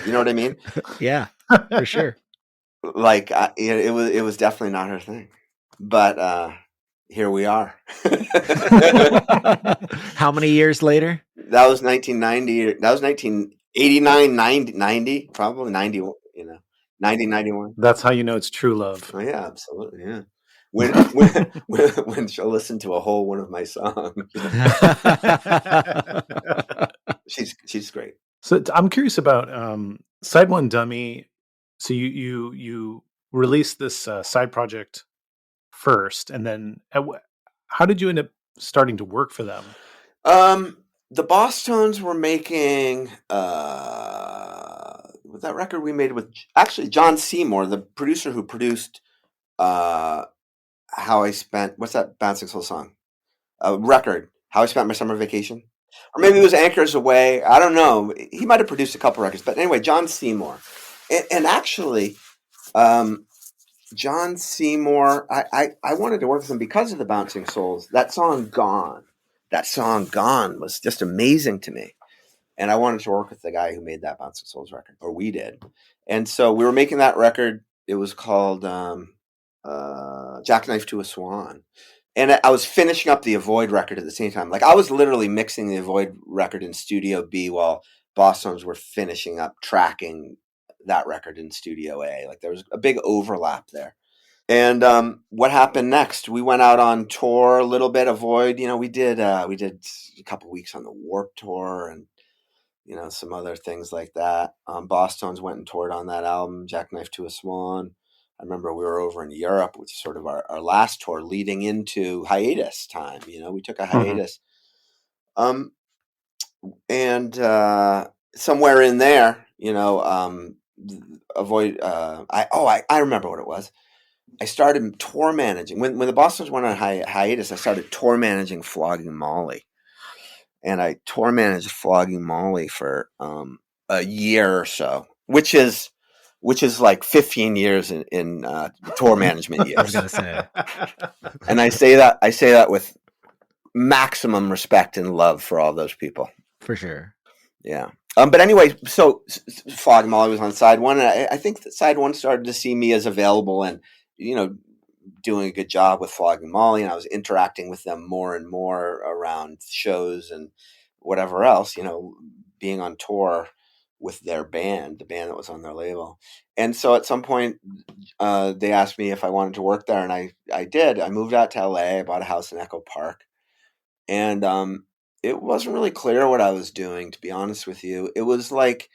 [SPEAKER 3] You know what I mean?
[SPEAKER 1] Yeah, for sure.
[SPEAKER 3] Like it was definitely not her thing. But here we are.
[SPEAKER 1] How many years later?
[SPEAKER 3] That was 1990. That was 1989, 90, probably 90. You know, 90, 91.
[SPEAKER 2] That's how you know it's true love.
[SPEAKER 3] Oh yeah, absolutely. Yeah. When she'll listen to a whole one of my songs. She's great.
[SPEAKER 2] So I'm curious about SideOneDummy. So you released this side project first, and then how did you end up starting to work for them?
[SPEAKER 3] The Bosstones were making that record we made with actually John Seymour, the producer who produced How I Spent, what's that Bouncing Soul song? Record, How I Spent My Summer Vacation. Or maybe it was Anchors Away. I don't know. He might have produced a couple records. But anyway, John Seymour. And actually, John Seymour, I wanted to work with him because of the Bouncing Souls. That song Gone was just amazing to me. And I wanted to work with the guy who made that Bouncing Souls record, or we did. And so we were making that record. It was called Jackknife to a Swan. And I was finishing up the Avoid record at the same time. Like, I was literally mixing the Avoid record in Studio B while Bosstones were finishing up tracking that record in Studio A. Like, there was a big overlap there. And what happened next? We went out on tour a little bit. Avoid, we did a couple weeks on the Warped Tour and some other things like that. Bosstones went and toured on that album, Jackknife to a Swan. I remember we were over in Europe, which is sort of our last tour leading into hiatus time. We took a hiatus. And somewhere in there, Avoid. I remember what it was. I started tour managing when the Bosstones went on hiatus. I started tour managing Flogging Molly, and I tour managed Flogging Molly for a year or so, which is like 15 years in tour management years.
[SPEAKER 1] I was gonna say,
[SPEAKER 3] and I say that with maximum respect and love for all those people.
[SPEAKER 1] For sure.
[SPEAKER 3] Yeah. But anyway, so Flogging Molly was on Side One, and I think that Side One started to see me as available and doing a good job with Flogging Molly, and I was interacting with them more and more around shows and whatever else, being on tour with their band, the band that was on their label. And so at some point, they asked me if I wanted to work there, and I did. I moved out to LA. I bought a house in Echo Park, and it wasn't really clear what I was doing, to be honest with you. It was like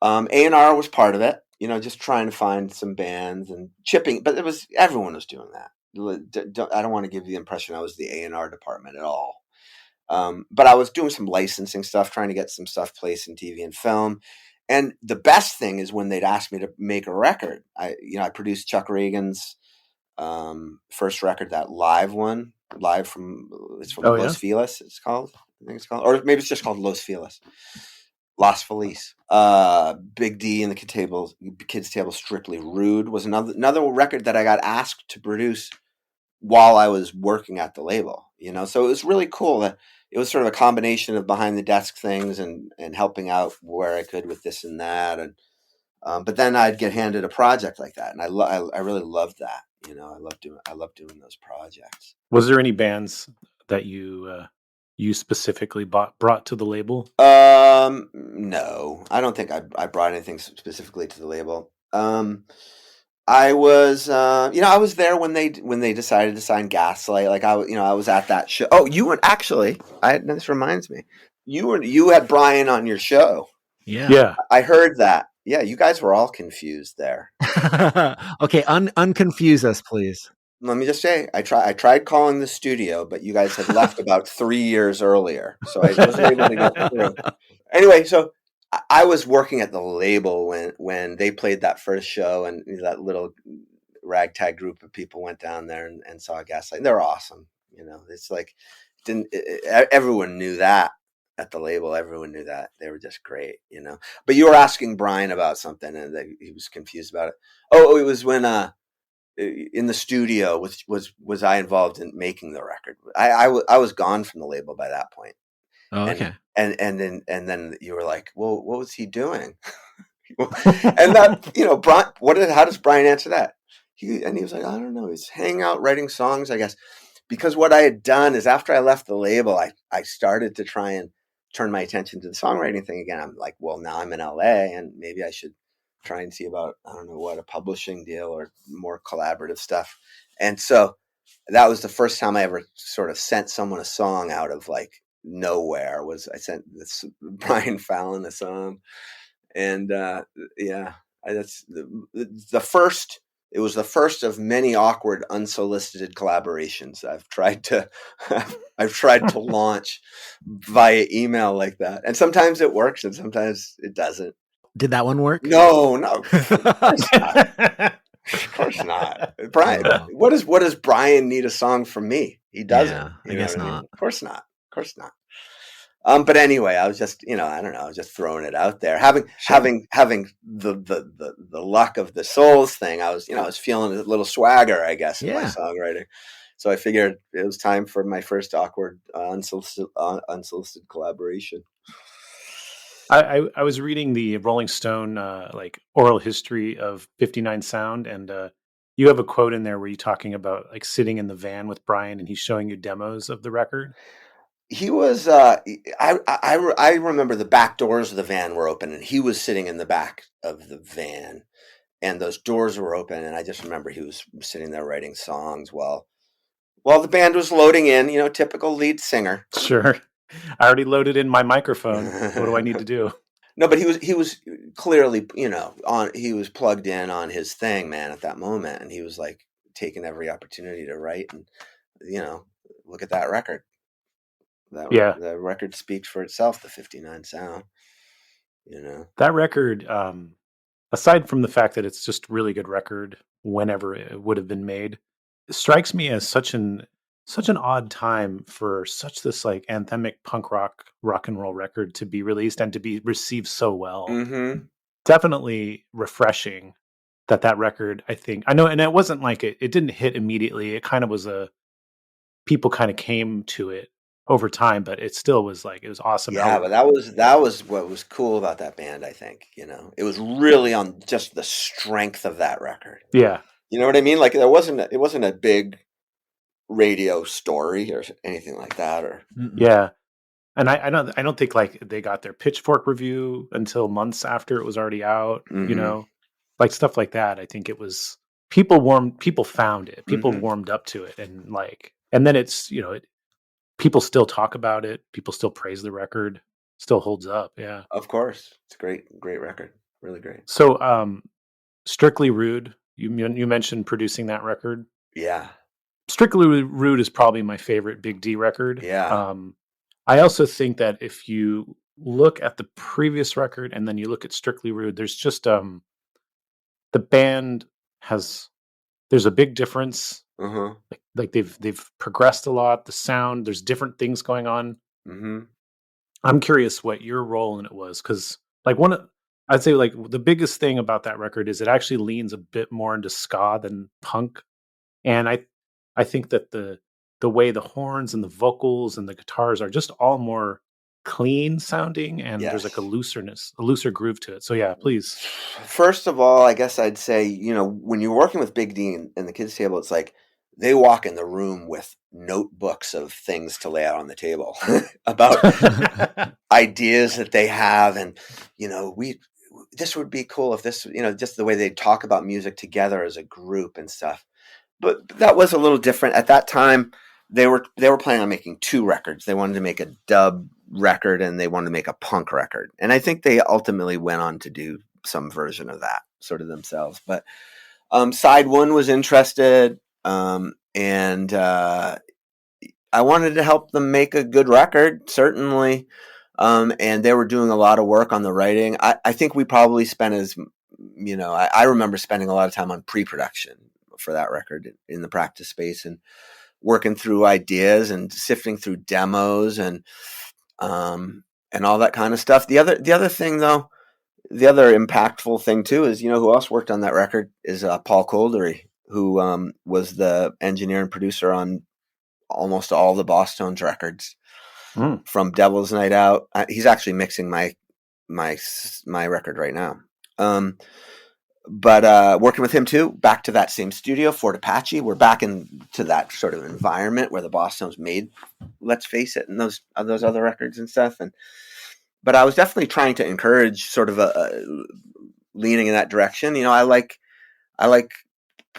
[SPEAKER 3] A&R was part of it, just trying to find some bands and chipping, but everyone was doing that. I don't want to give the impression I was the A&R department at all. But I was doing some licensing stuff, trying to get some stuff placed in TV and film. And the best thing is when they'd ask me to make a record. I produced Chuck Reagan's first record, that live one, Los Feliz, it's called. I think it's called, or maybe it's just called Los Feliz. Los Feliz. Big D and the Kids Table Strictly Rude was another record that I got asked to produce while I was working at the label, so it was really cool that it was sort of a combination of behind the desk things and helping out where I could with this and that. And, but then I'd get handed a project like that. And I really loved that. I love doing those projects.
[SPEAKER 2] Was there any bands that you specifically brought to the label?
[SPEAKER 3] No, I don't think I brought anything specifically to the label. I was, I was there when they decided to sign Gaslight. Like I was at that show. Oh, you were actually. This reminds me. You had Brian on your show.
[SPEAKER 1] Yeah.
[SPEAKER 3] I heard that. Yeah, you guys were all confused there.
[SPEAKER 1] Okay, unconfuse us, please.
[SPEAKER 3] Let me just say, I tried calling the studio, but you guys had left about 3 years earlier, so I wasn't able to get through. Anyway, so I was working at the label when they played that first show, and that little ragtag group of people went down there and saw Gaslight. They're awesome. It's like everyone knew that at the label. Everyone knew that they were just great. But you were asking Brian about something, and he was confused about it. Oh, it was when in the studio was I involved in making the record. I was gone from the label by that point.
[SPEAKER 1] Oh, okay.
[SPEAKER 3] And then you were like, well, what was he doing? And that, Brian, how does Brian answer that? He was like, I don't know. He's hanging out writing songs, I guess. Because what I had done is after I left the label, I started to try and turn my attention to the songwriting thing again. I'm like, well, now I'm in LA and maybe I should try and see about, I don't know what, a publishing deal or more collaborative stuff. And so that was the first time I ever sort of sent someone a song out of like nowhere. I sent this Brian Fallon a song. And that's the first. It was the first of many awkward, unsolicited collaborations I've tried to launch via email like that. And sometimes it works and sometimes it doesn't.
[SPEAKER 1] Did that one work?
[SPEAKER 3] No. Of course not. Brian, what does Brian need a song from me? He doesn't.
[SPEAKER 1] Yeah, I guess not.
[SPEAKER 3] Of course not. But anyway, I was just, I don't know, I was just throwing it out there. Having the luck of the Souls thing, I was feeling a little swagger, I guess, in my songwriting. So I figured it was time for my first awkward, unsolicited collaboration.
[SPEAKER 2] I was reading the Rolling Stone like oral history of 59 Sound, and you have a quote in there where you're talking about like sitting in the van with Brian and he's showing you demos of the record.
[SPEAKER 3] He was. I remember the back doors of the van were open, and he was sitting in the back of the van, and those doors were open, and I just remember he was sitting there writing songs while the band was loading in. Typical lead singer.
[SPEAKER 2] Sure. I already loaded in my microphone. What do I need to do?
[SPEAKER 3] No, but he was clearly, he was plugged in on his thing, man, at that moment, and he was like taking every opportunity to write, and look at that record. The record speaks for itself. The 59 Sound.
[SPEAKER 2] That record, aside from the fact that it's just a really good record whenever it would have been made, it strikes me as such an odd time for such this like anthemic punk rock and roll record to be released and to be received so well.
[SPEAKER 3] Mm-hmm.
[SPEAKER 2] Definitely refreshing that record, I know, and it wasn't like it didn't hit immediately. It kind of was people kind of came to it over time, but it still was like, it was awesome.
[SPEAKER 3] Yeah, but that was what was cool about that band, I think. It was really on just the strength of that record.
[SPEAKER 2] Yeah.
[SPEAKER 3] You know what I mean? Like it wasn't a big radio story or anything like that, or
[SPEAKER 2] yeah. And I don't think like they got their Pitchfork review until months after it was already out.
[SPEAKER 3] Mm-hmm.
[SPEAKER 2] Like stuff like that. I think it was people found it. People
[SPEAKER 3] Mm-hmm.
[SPEAKER 2] warmed up to it, and then it's people still talk about it. People still praise the record. Still holds up. Yeah,
[SPEAKER 3] of course, it's a great record. Really great.
[SPEAKER 2] So, Strictly Rude. You mentioned producing that record.
[SPEAKER 3] Yeah.
[SPEAKER 2] Strictly Rude is probably my favorite Big D record.
[SPEAKER 3] Yeah.
[SPEAKER 2] I also think that if you look at the previous record and then you look at Strictly Rude, there's just the band there's a big difference.
[SPEAKER 3] Uh-huh.
[SPEAKER 2] Like they've progressed a lot. The sound, there's different things going on.
[SPEAKER 3] Mm-hmm.
[SPEAKER 2] I'm curious what your role in it was, because like I'd say like the biggest thing about that record is it actually leans a bit more into ska than punk, and I think that the way the horns and the vocals and the guitars are just all more clean sounding, and there's like a looser groove to it. So yeah, please.
[SPEAKER 3] First of all, I guess I'd say, when you're working with Big D and the kids table, it's like they walk in the room with notebooks of things to lay out on the table about ideas that they have. And, this would be cool if this, just the way they talk about music together as a group and stuff. But that was a little different at that time. They were planning on making 2 records. They wanted to make a dub record and they wanted to make a punk record. And I think they ultimately went on to do some version of that sort of themselves. But Side One was interested, and I wanted to help them make a good record, certainly. And they were doing a lot of work on the writing. I think we probably spent I remember spending a lot of time on pre-production for that record in the practice space and working through ideas and sifting through demos and all that kind of stuff. The other thing, though, the other impactful thing too is, who else worked on that record is Paul Coldery, who was the engineer and producer on almost all the Bosstones records, from Devil's Night Out. He's actually mixing my record right now. But working with him too, back to that same studio, Fort Apache. We're back into that sort of environment where the Bosstones made Let's Face It and those other records and stuff. But I was definitely trying to encourage sort of a leaning in that direction. I like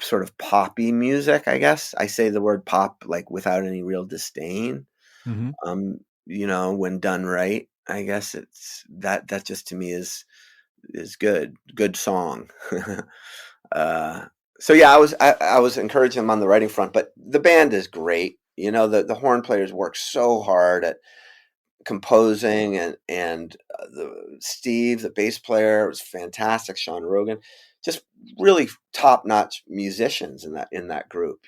[SPEAKER 3] sort of poppy music, I guess. I say the word pop like without any real disdain. Mm-hmm. When done right, I guess it's that just to me is good song. So yeah, I was encouraging them on the writing front, but the band is great. The horn players work so hard at composing, and Steve, the bass player, was fantastic. Sean Rogan, just really top-notch musicians in that group.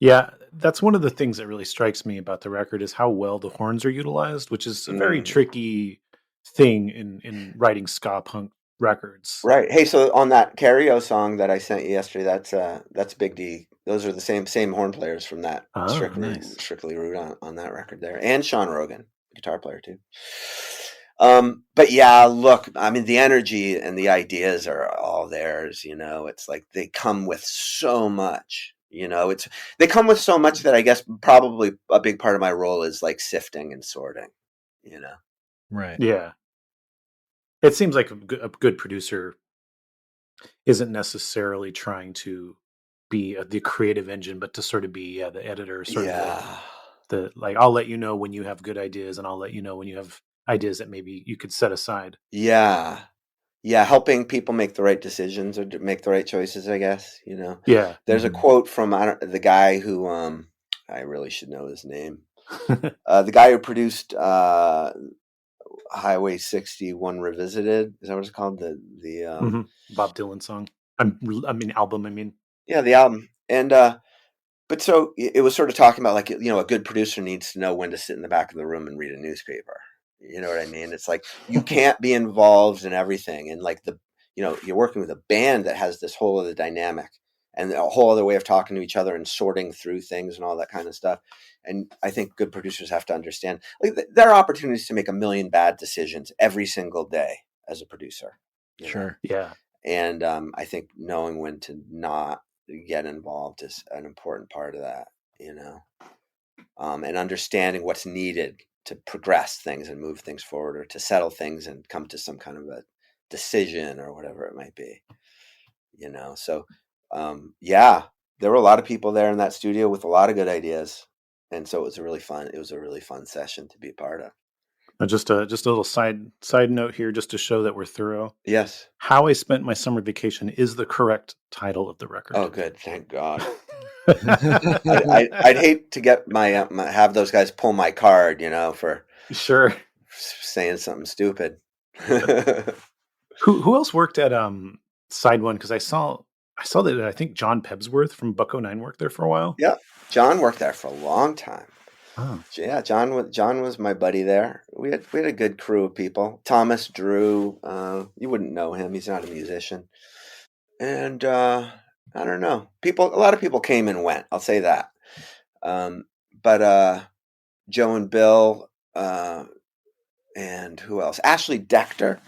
[SPEAKER 2] Yeah, that's one of the things that really strikes me about the record is how well the horns are utilized, which is a very tricky thing in writing ska-punk records.
[SPEAKER 3] Right. Hey, so on that Cario song that I sent you yesterday, that's Big D. Those are the same horn players from that Strictly Rude on that record there, and Sean Rogan, guitar player too. But yeah, look, I mean, the energy and the ideas are all theirs, it's like they come with so much, they come with so much that I guess probably a big part of my role is like sifting and sorting,
[SPEAKER 1] Right.
[SPEAKER 2] Yeah. It seems like a good producer isn't necessarily trying to be the creative engine, but to sort of be the editor, sort of the like, I'll let you know when you have good ideas, and I'll let you know when you have ideas that maybe you could set aside.
[SPEAKER 3] Yeah. Yeah. Helping people make the right decisions or make the right choices, I guess,
[SPEAKER 2] Yeah.
[SPEAKER 3] There's a quote from the guy who, I really should know his name. The guy who produced Highway 61 Revisited. Is that what it's called? The
[SPEAKER 2] Bob Dylan song. Album. I mean,
[SPEAKER 3] yeah, the album. And but so it was sort of talking about like a good producer needs to know when to sit in the back of the room and read a newspaper. You know what I mean? It's like you can't be involved in everything, and like you're working with a band that has this whole other dynamic and a whole other way of talking to each other and sorting through things and all that kind of stuff. And I think good producers have to understand like there are opportunities to make a million bad decisions every single day as a producer.
[SPEAKER 1] Sure.
[SPEAKER 2] Yeah.
[SPEAKER 3] And I think knowing when to not get involved is an important part of that, and understanding what's needed to progress things and move things forward, or to settle things and come to some kind of a decision or whatever it might be, So, yeah, there were a lot of people there in that studio with a lot of good ideas. And so it was a really fun session to be a part of.
[SPEAKER 2] Just a little side note here, just to show that we're thorough.
[SPEAKER 3] Yes.
[SPEAKER 2] How I Spent My Summer Vacation is the correct title of the record.
[SPEAKER 3] Oh, good. Thank God. I'd hate to get have those guys pull my card, for
[SPEAKER 2] sure
[SPEAKER 3] saying something stupid.
[SPEAKER 2] Who else worked at Side One? Because I saw that I think John Pebsworth from Bucko 9 worked there for a while.
[SPEAKER 3] Yeah, John worked there for a long time.
[SPEAKER 2] Oh.
[SPEAKER 3] Yeah, John was my buddy there. We had a good crew of people. Thomas Drew, you wouldn't know him. He's not a musician. And I don't know. A lot of people came and went. I'll say that. But Joe and Bill, and who else? Ashley Dector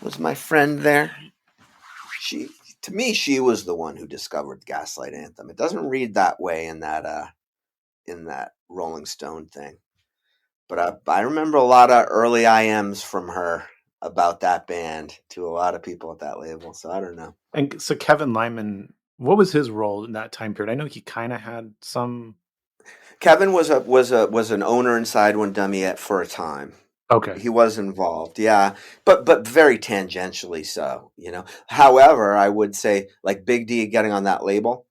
[SPEAKER 3] was my friend there. To me, she was the one who discovered Gaslight Anthem. It doesn't read that way in that Rolling Stone thing. But I remember a lot of early IMs from her about that band to a lot of people at that label. So I don't know.
[SPEAKER 2] And so Kevin Lyman, what was his role in that time period? I know he kind of had some.
[SPEAKER 3] Kevin was an owner in SideOneDummy for a time.
[SPEAKER 2] Okay.
[SPEAKER 3] He was involved, yeah, but very tangentially so, However, I would say like Big D getting on that label,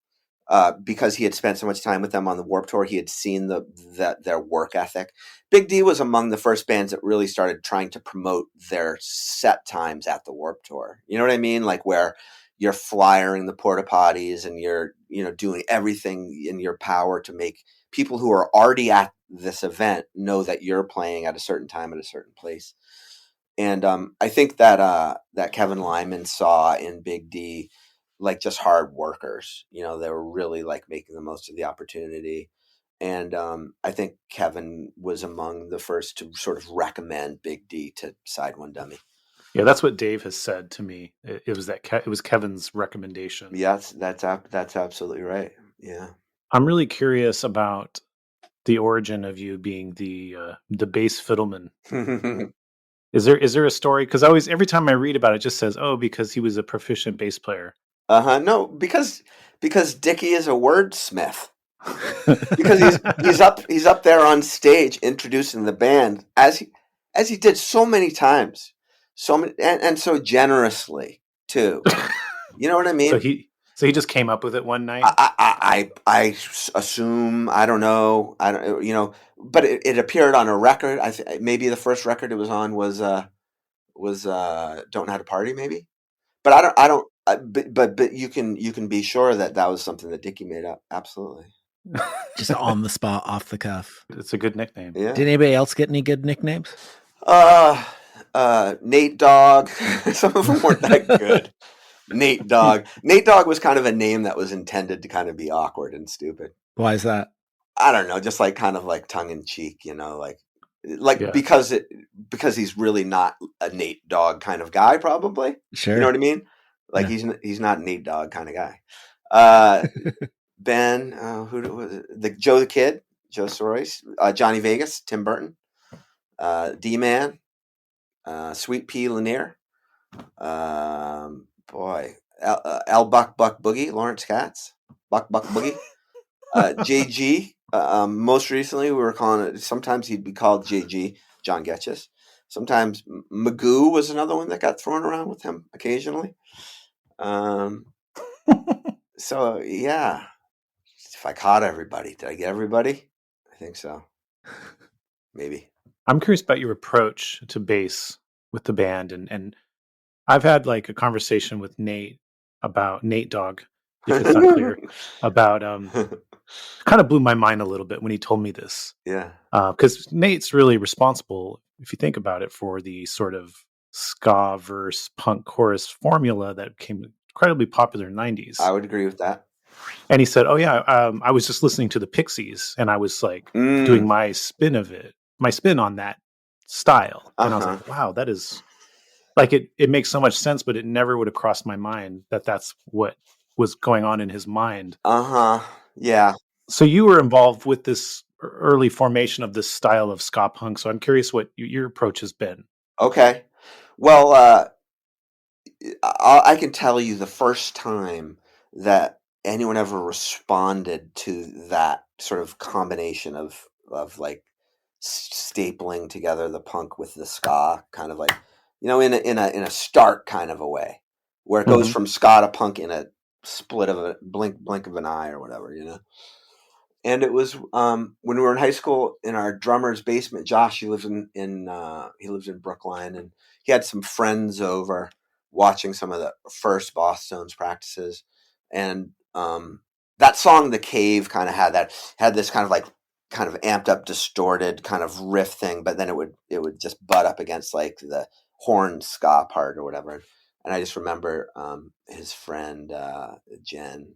[SPEAKER 3] because he had spent so much time with them on the Warped Tour, he had seen their work ethic. Big D was among the first bands that really started trying to promote their set times at the Warped Tour. You know what I mean? Like where you're flyering the porta potties and you're doing everything in your power to make people who are already at this event know that you're playing at a certain time at a certain place. And I think that Kevin Lyman saw in Big D like just hard workers. They were really like making the most of the opportunity. And I think Kevin was among the first to sort of recommend Big D to SideOneDummy.
[SPEAKER 2] Yeah, that's what Dave has said to me. It was Kevin's recommendation.
[SPEAKER 3] Yes, that's absolutely right. Yeah.
[SPEAKER 2] I'm really curious about the origin of you being the Bass Fiddleman. Is there a story? Because every time I read about it, just says, oh, because he was a proficient bass player.
[SPEAKER 3] No, because Dickie is a wordsmith. Because he's up there on stage introducing the band as he did so many times, and so generously too. You know what I mean?
[SPEAKER 2] So he just came up with it one night.
[SPEAKER 3] I assume, I don't know, but it appeared on a record. Maybe the first record it was on was Don't Know How to Party, maybe. But I don't. But you can be sure that was something that Dickie made up. Absolutely.
[SPEAKER 1] Just on the spot, off the cuff.
[SPEAKER 2] It's a good nickname.
[SPEAKER 3] Yeah.
[SPEAKER 1] Did anybody else get any good nicknames?
[SPEAKER 3] Nate Dogg. Some of them weren't that good. Nate Dogg. Nate Dogg was kind of a name that was intended to kind of be awkward and stupid.
[SPEAKER 1] Why is that?
[SPEAKER 3] I don't know, just like kind of like tongue in cheek, like like because he's really not a Nate Dogg kind of guy, probably.
[SPEAKER 4] Sure.
[SPEAKER 3] You know what I mean? Like he's not a Nate Dogg kind of guy. Ben, who was it? Joe the Kid, Joe Sorois, Johnny Vegas, Tim Burton, D-Man, Sweet Pea Lanier, L Buck Boogie, Lawrence Katz, Buck Boogie, JG. Most recently, we were calling it. Sometimes he'd be called JG, John Getchus. Sometimes Magoo was another one that got thrown around with him occasionally. So yeah, if I caught everybody, did I get everybody? I think so. Maybe.
[SPEAKER 2] I'm curious about your approach to bass with the band, and I've had like a conversation with Nate Dogg, if it's not clear, about kind of blew my mind a little bit when he told me this.
[SPEAKER 3] Yeah.
[SPEAKER 2] Because Nate's really responsible, if you think about it, for the sort of ska verse punk chorus formula that became incredibly popular in the 90s.
[SPEAKER 3] I would agree with that.
[SPEAKER 2] And he said, "Oh yeah, I was just listening to the Pixies, and I was like doing my spin on that style." And I was like, "Wow, that is like it makes so much sense, but it never would have crossed my mind that that's what was going on in his mind."
[SPEAKER 3] Yeah.
[SPEAKER 2] So you were involved with this early formation of this style of ska punk. So I'm curious what your approach has been.
[SPEAKER 3] Okay. Well, I can tell you the first time that anyone ever responded to that sort of combination of like stapling together the punk with the ska, kind of like, in a start kind of a way, where it goes from ska to punk in a split of a blink of an eye or whatever, And it was when we were in high school, in our drummer's basement. Josh, he lives in Brookline, and he had some friends over watching some of the first Bosstones practices, and that song "The Cave" kind of had this kind of amped up, distorted kind of riff thing, but then it would just butt up against like the horn ska part or whatever. And I just remember his friend Jen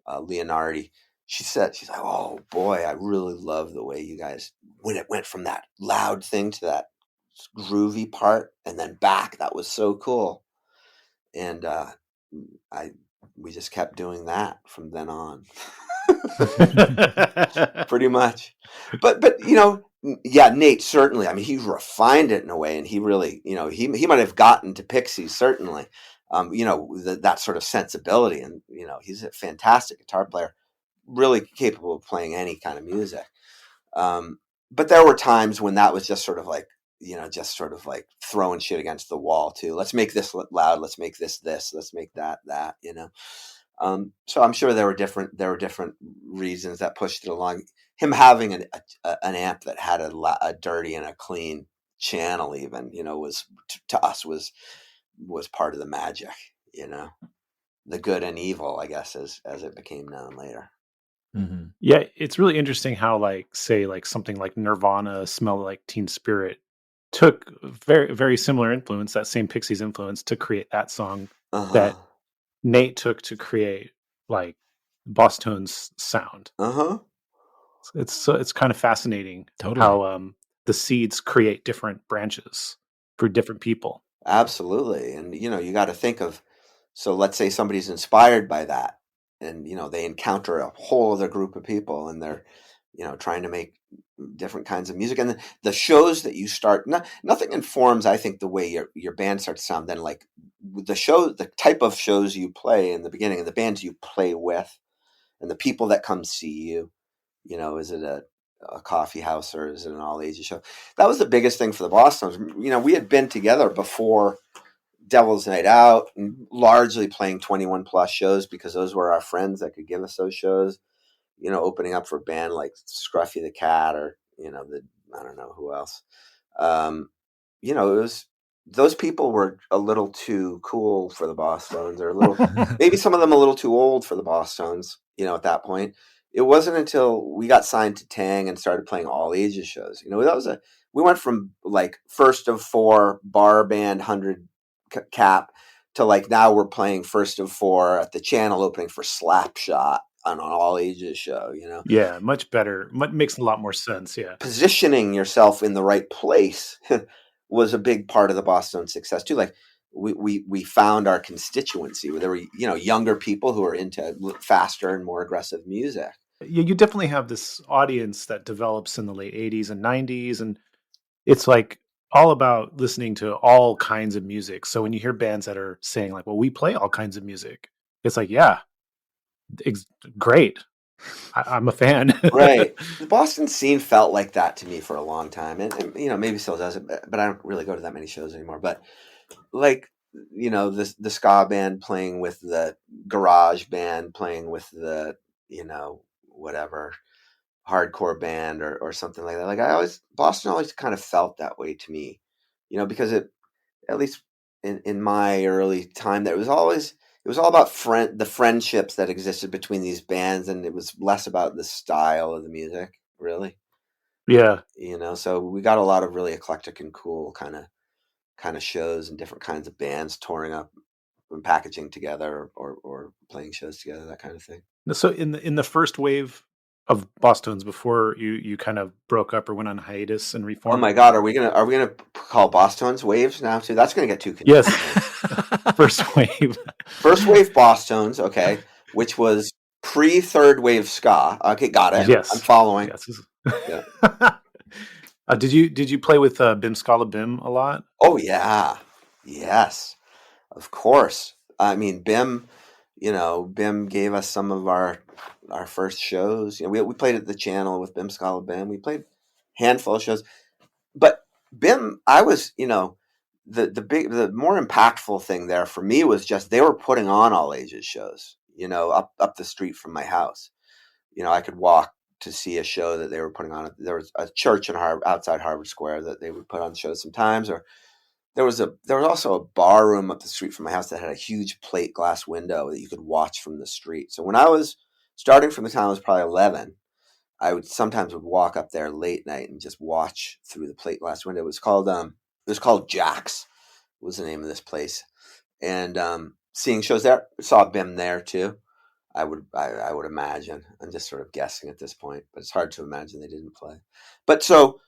[SPEAKER 3] Leonardi. She's like, "Oh boy, I really love the way you guys, when it went from that loud thing to that groovy part and then back. That was so cool." And we just kept doing that from then on. Pretty much. But yeah, Nate certainly. I mean, he refined it in a way, and he really, he might have gotten to Pixies, certainly. That sort of sensibility, and he's a fantastic guitar player, really capable of playing any kind of music. But there were times when that was just sort of like, throwing shit against the wall too. Let's make this loud. Let's make this. Let's make that. So I'm sure there were different reasons that pushed it along. Him having an amp that had a dirty and a clean channel, even, was to us was part of the magic. The good and evil, I guess, as it became known later.
[SPEAKER 2] Mm-hmm. Yeah, it's really interesting how, like, say, like something like Nirvana, Smell Like Teen Spirit, took very, very similar influence, that same Pixies influence, to create that song that Nate took to create like Bosstones sound. It's kind of fascinating how the seeds create different branches for different people.
[SPEAKER 3] Absolutely. And you got to think of, so let's say somebody's inspired by that, and they encounter a whole other group of people, and they're trying to make different kinds of music, and the shows that you start, nothing informs, I think, the way your band starts to sound. Then, like, the type of shows you play in the beginning, and the bands you play with, and the people that come see you. Is it a coffee house or is it an all ages show? That was the biggest thing for the Bosstones. We had been together before Devil's Night Out, and largely playing 21 plus shows because those were our friends that could give us those shows. Opening up for a band like Scruffy the Cat, or I don't know who else. It was, those people were a little too cool for the Bosstones, or maybe some of them a little too old for the Bosstones. At that point, it wasn't until we got signed to Taang and started playing all ages shows. We went from like first of four bar band 100 cap to like now we're playing first of four at the Channel, opening for Slapshot. an all ages show,
[SPEAKER 2] Yeah, much better. Makes a lot more sense. Yeah.
[SPEAKER 3] Positioning yourself in the right place was a big part of the Bosstones' success too. Like we found our constituency where there were, younger people who were into faster and more aggressive music.
[SPEAKER 2] Yeah, you definitely have this audience that develops in the late 80s and 90s, and it's like all about listening to all kinds of music. So when you hear bands that are saying like, well, we play all kinds of music, it's like, yeah, great. I'm a fan.
[SPEAKER 3] Right. The Boston scene felt like that to me for a long time. And maybe still does it, but I don't really go to that many shows anymore. But like, the ska band playing with the garage band, playing with the, whatever hardcore band or something like that. Like Boston always kind of felt that way to me, because it, at least in my early time there, it was all about the friendships that existed between these bands, and it was less about the style of the music, really.
[SPEAKER 2] Yeah.
[SPEAKER 3] So we got a lot of really eclectic and cool kind of shows and different kinds of bands touring up and packaging together or playing shows together, that kind of thing.
[SPEAKER 2] So in the first wave of Bosstones, before you kind of broke up or went on hiatus and reformed.
[SPEAKER 3] Oh my God, are we gonna call Bosstones waves now too? That's gonna get too confusing.
[SPEAKER 2] Yes. First wave.
[SPEAKER 3] First wave Bosstones, okay, which was pre-third wave ska. Okay, got it.
[SPEAKER 2] Yes.
[SPEAKER 3] I'm following.
[SPEAKER 2] Yes.
[SPEAKER 3] Yeah.
[SPEAKER 2] Did you play with Bim Scala Bim a lot?
[SPEAKER 3] Oh yeah. Yes. Of course. I mean, Bim gave us some of our first shows. We played at the Channel with Bim Scala Bim. We played a handful of shows. But Bim, I was, the more impactful thing there for me was just they were putting on all ages shows, up the street from my house. I could walk to see a show that they were putting on. There was a church outside Harvard Square that they would put on shows sometimes, or there was also a bar room up the street from my house that had a huge plate glass window that you could watch from the street. So when I was starting from the time I was probably 11, I would sometimes walk up there late night and just watch through the plate glass window. It was called Jack's, was the name of this place, and seeing shows there. Saw Bim there too. I would imagine. I'm just sort of guessing at this point, but it's hard to imagine they didn't play. But so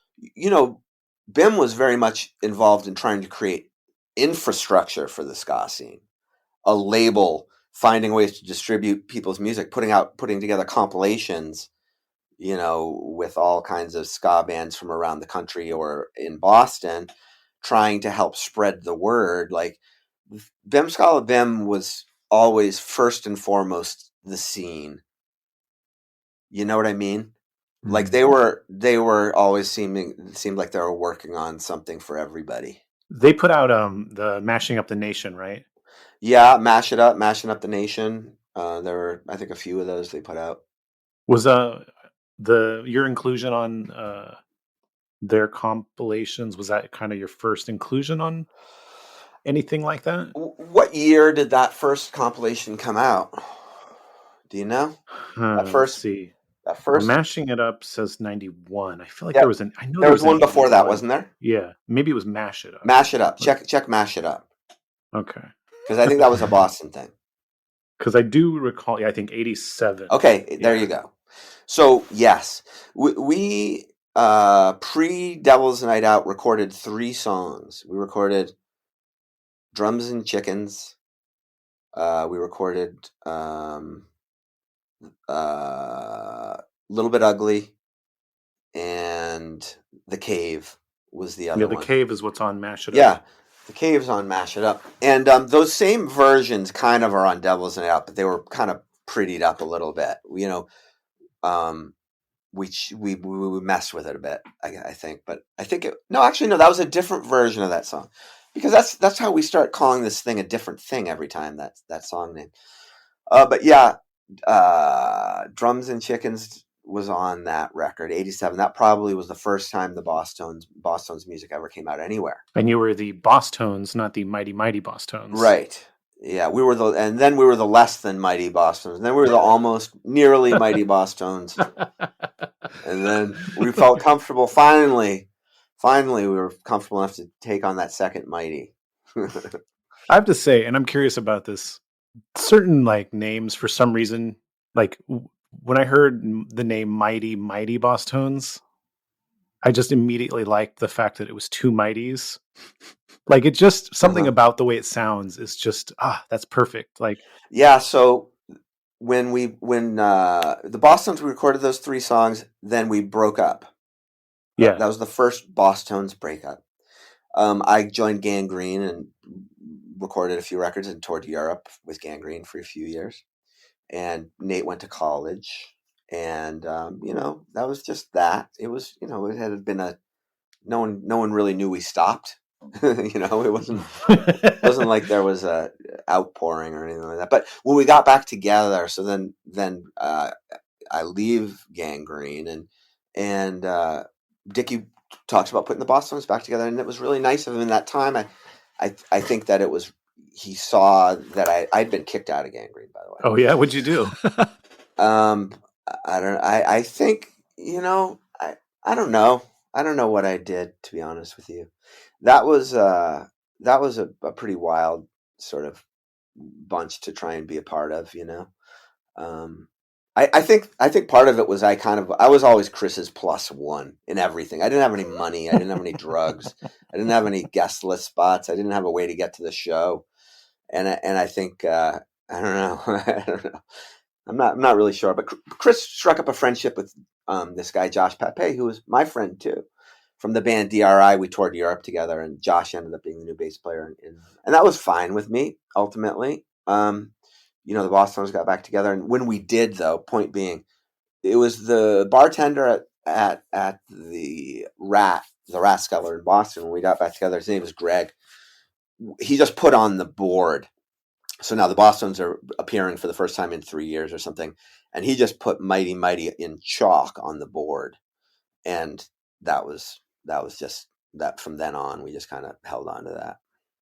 [SPEAKER 3] Bim was very much involved in trying to create infrastructure for the ska scene, a label, finding ways to distribute people's music, putting together compilations, with all kinds of ska bands from around the country or in Boston, trying to help spread the word. Like Bim Scala Bim was always first and foremost the scene. You know what I mean? Mm-hmm. Like they were always seemed like they were working on something for everybody.
[SPEAKER 2] They put out the Mashing Up the Nation, right?
[SPEAKER 3] Yeah, Mashing Up the Nation. There were, I think, a few of those they put out.
[SPEAKER 2] Was your inclusion on their compilations, was that kind of your first inclusion on anything like that?
[SPEAKER 3] What year did that first compilation come out? Do you know?
[SPEAKER 2] Let's see.
[SPEAKER 3] That first
[SPEAKER 2] Mashing It Up says 91. I feel like
[SPEAKER 3] there was one before that, wasn't there?
[SPEAKER 2] Yeah, maybe it was Mash It Up.
[SPEAKER 3] Mash It Up. Check Mash It Up.
[SPEAKER 2] Okay.
[SPEAKER 3] Because I think that was a Boston thing.
[SPEAKER 2] Because I do recall, I think 87.
[SPEAKER 3] Okay, there you go. So yes, we pre-Devil's Night Out recorded 3 songs. We recorded Drums and Chickens. We recorded Little Bit Ugly, and The Cave was the other one.
[SPEAKER 2] Yeah, The Cave is what's on Mash It Up.
[SPEAKER 3] Yeah, The Cave's on Mash It Up. And those same versions kind of are on Devil's Night Out, but they were kind of prettied up a little bit. We messed with it a bit, I think. But I think that was a different version of that song. Because that's how we start calling this thing a different thing every time, that song name. But yeah, Drums and Chickens was on that record, 87. That probably was the first time the Bosstones music ever came out anywhere.
[SPEAKER 2] And you were the Bosstones, not the Mighty Mighty Bosstones.
[SPEAKER 3] Right. Yeah, we were then we were the less than Mighty Bosstones. And then we were the almost nearly Mighty Bosstones. And then we felt comfortable. Finally, we were comfortable enough to take on that second Mighty.
[SPEAKER 2] I have to say, and I'm curious about this, certain like names for some reason Like when I heard the name Mighty Mighty Bosstones, I just immediately liked the fact that it was two mighties. Like it just something about the way it sounds is just that's perfect. Like
[SPEAKER 3] yeah, so when the Bosstones, we recorded those 3 songs, then we broke up.
[SPEAKER 2] Yeah,
[SPEAKER 3] that was the first Bosstones breakup. I joined Gangrene and recorded a few records and toured Europe with Gangrene for a few years. And Nate went to college, and that was just that. It was, it had been no one really knew we stopped. It wasn't like there was a outpouring or anything like that. But when we got back together, so then I leave Gangrene, and Dickie talks about putting the Bosstones back together, and it was really nice of him in that time. I think that he saw that I'd been kicked out of Gangrene, by the way.
[SPEAKER 2] Oh yeah, what'd you do?
[SPEAKER 3] I don't. I think I don't know. I don't know what I did, to be honest with you. That was a pretty wild sort of bunch to try and be a part of. I think part of it was I was always Chris's +1 in everything. I didn't have any money. I didn't have any drugs. I didn't have any guest list spots. I didn't have a way to get to the show. And I think I don't know. I don't know. I'm not really sure. But Chris struck up a friendship with this guy Josh Pape, who was my friend too, from the band DRI. We toured Europe together, and Josh ended up being the new bass player, and that was fine with me ultimately. The Bosstones got back together, and when we did, though, point being, it was the bartender at the Rathskeller in Boston. When we got back together, his name was Greg. He just put on the board. So now the Bosstones are appearing for the first time in 3 years or something, and he just put Mighty Mighty in chalk on the board, and that was just that. From then on, we just kind of held on to that.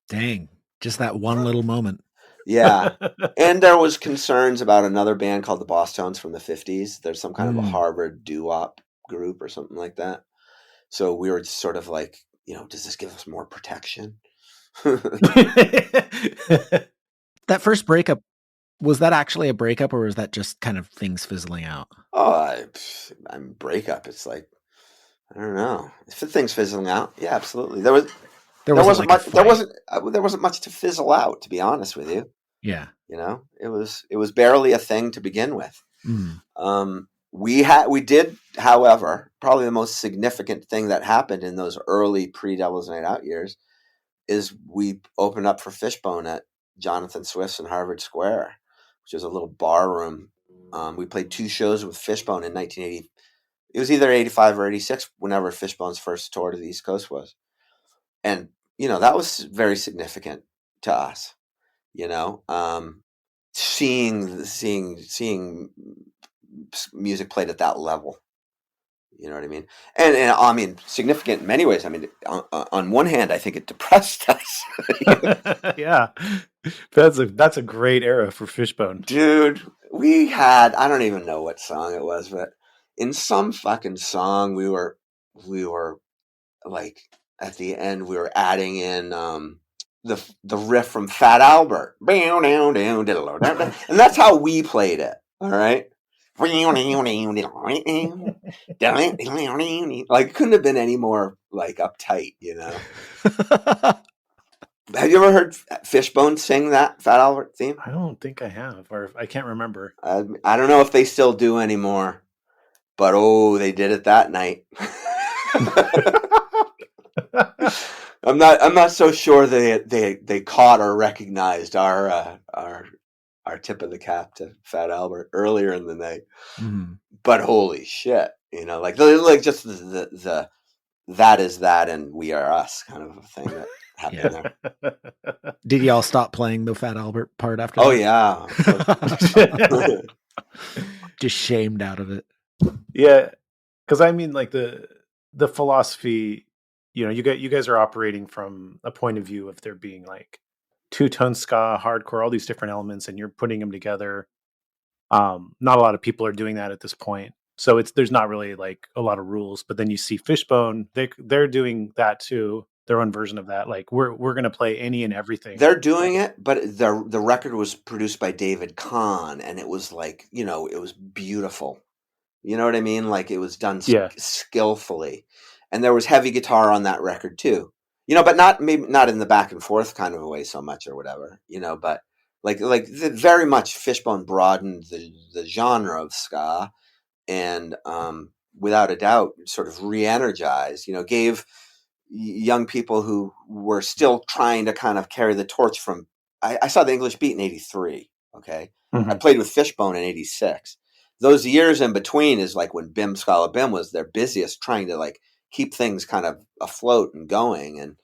[SPEAKER 1] Dang, just that one little moment.
[SPEAKER 3] Yeah. And there was concerns about another band called the Bosstones from the 50s. There's some kind of a Harvard doo-wop group or something like that. So we were just sort of like, does this give us more protection?
[SPEAKER 1] That first breakup, was that actually a breakup, or was that just kind of things fizzling out?
[SPEAKER 3] Oh, I'm breakup. It's like, I don't know. If things fizzling out, yeah, absolutely. There wasn't much to fizzle out, to be honest with you.
[SPEAKER 1] Yeah.
[SPEAKER 3] It was barely a thing to begin with. We did, however, probably the most significant thing that happened in those early pre-Devil's Night Out years is we opened up for Fishbone at Jonathan Swift's in Harvard Square, which is a little bar room. We played 2 shows with Fishbone in 1980. It was either 85 or 86, whenever Fishbone's first tour to the East Coast was. And, that was very significant to us, seeing music played at that level. You know what I mean? And I mean, significant in many ways. I mean, on one hand, I think it depressed us.
[SPEAKER 2] Yeah. That's a great era for Fishbone.
[SPEAKER 3] Dude, we had, I don't even know what song it was, but in some fucking song, we were like, at the end, we were adding in the riff from Fat Albert. And that's how we played it. All right. Like, it couldn't have been any more like uptight, Have you ever heard Fishbone sing that Fat Albert theme?
[SPEAKER 2] I don't think I have, or I can't remember.
[SPEAKER 3] I don't know if they still do anymore, but they did it that night. I'm not so sure they caught or recognized our tip of the cap to Fat Albert earlier in the night. But holy shit, like just the that is that and we are us kind of a thing that happened there.
[SPEAKER 1] Did y'all stop playing the Fat Albert part after
[SPEAKER 3] that?
[SPEAKER 1] Yeah. Just shamed out of it.
[SPEAKER 2] Yeah. Because I mean, like the philosophy, you guys are operating from a point of view of there being like 2-tone ska, hardcore, all these different elements, and you're putting them together. Not a lot of people are doing that at this point. So there's not really like a lot of rules, but then you see Fishbone, they're doing that too. their own version of that? Like we're gonna play any and everything.
[SPEAKER 3] They're doing it, but the record was produced by David Kahn, and it was like, you know, it was beautiful. You know what I mean? Like it was done skillfully, and there was heavy guitar on that record too. You know, but maybe not in the back and forth kind of a way so much or whatever. You know, but very much Fishbone broadened the genre of ska, and without a doubt, sort of re-energized. You know, gave young people who were still trying to kind of carry the torch from. I saw the English Beat in '83. Okay, I played with Fishbone in '86. Those years in between is like when Bim Scala Bim was their busiest, trying to like keep things kind of afloat and going, and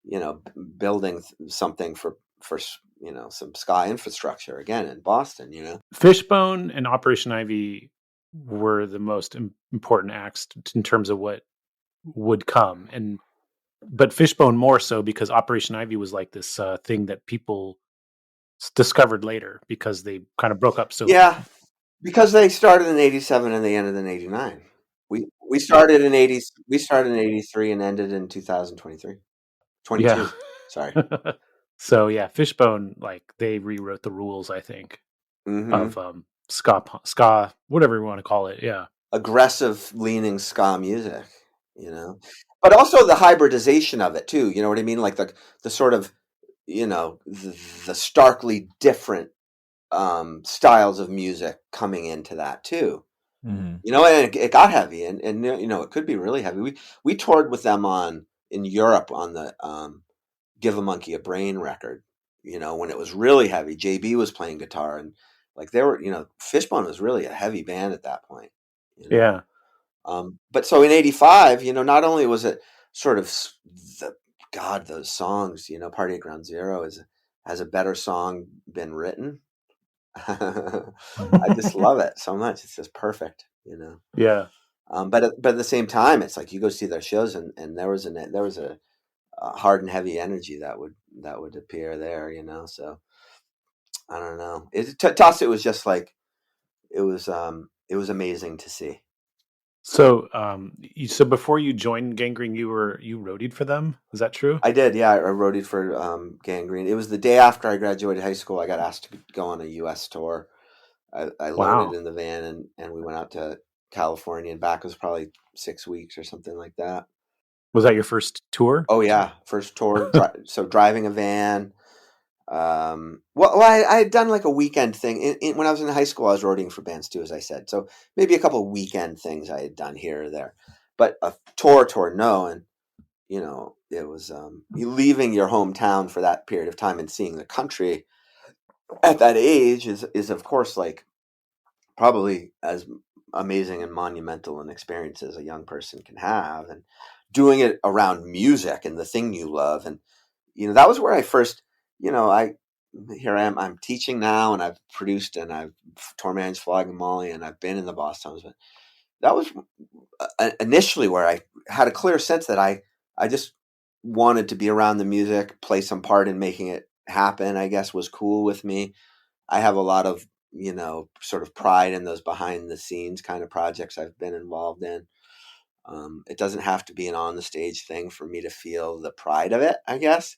[SPEAKER 3] you know, building something for you know, some ska infrastructure again in Boston. You know,
[SPEAKER 2] Fishbone and Operation Ivy were the most important acts in terms of what would come, but Fishbone more so because Operation Ivy was like this thing that people discovered later because they kind of broke up. So
[SPEAKER 3] yeah, because they started in '87 and they ended in '89. We started in '83 and ended in 2023. 22.
[SPEAKER 2] Yeah.
[SPEAKER 3] Sorry.
[SPEAKER 2] So yeah, Fishbone, like they rewrote the rules, I think, of ska, whatever you want to call it. Yeah,
[SPEAKER 3] aggressive leaning ska music, you know, but also the hybridization of it too. You know what I mean? Like the sort of, you know, the starkly different styles of music coming into that too. You know, and it got heavy, and you know, it could be really heavy. We toured with them in Europe on the Give a Monkey a Brain record, you know, when it was really heavy. JB was playing guitar, and like they were, you know, Fishbone was really a heavy band at that point. You know?
[SPEAKER 2] yeah.
[SPEAKER 3] But so in '85, you know, not only was it sort of those songs, you know, Party at Ground Zero has a better song been written. I just love it so much. It's just perfect, you know.
[SPEAKER 2] Yeah.
[SPEAKER 3] But at the same time, it's like you go see their shows, and there was a hard and heavy energy that would appear there, you know. So I don't know. To us, it was just like it was amazing to see.
[SPEAKER 2] So, so before you joined Gangrene, you roadied for them. Is that true?
[SPEAKER 3] I did, yeah. I roadied for Gangrene. It was the day after I graduated high school. I got asked to go on a U.S. tour. I loaded in the van and we went out to California and back. It was probably 6 weeks or something like that.
[SPEAKER 2] Was that your first tour?
[SPEAKER 3] Oh yeah, first tour. So driving a van. I had done like a weekend thing when I was in high school. I was roading for bands too, as I said. So maybe a couple of weekend things I had done here or there, but a tour, no. And you know, it was you leaving your hometown for that period of time and seeing the country at that age is of course like probably as amazing and monumental an experience as a young person can have, and doing it around music and the thing you love. And you know, that was where I first, you know, here I am, I'm teaching now, and I've produced, and I've tour managed Flogging Molly, and I've been in the Bosstones. But that was initially where I had a clear sense that I just wanted to be around the music, play some part in making it happen, I guess was cool with me. I have a lot of, you know, sort of pride in those behind the scenes kind of projects I've been involved in. It doesn't have to be an on the stage thing for me to feel the pride of it, I guess.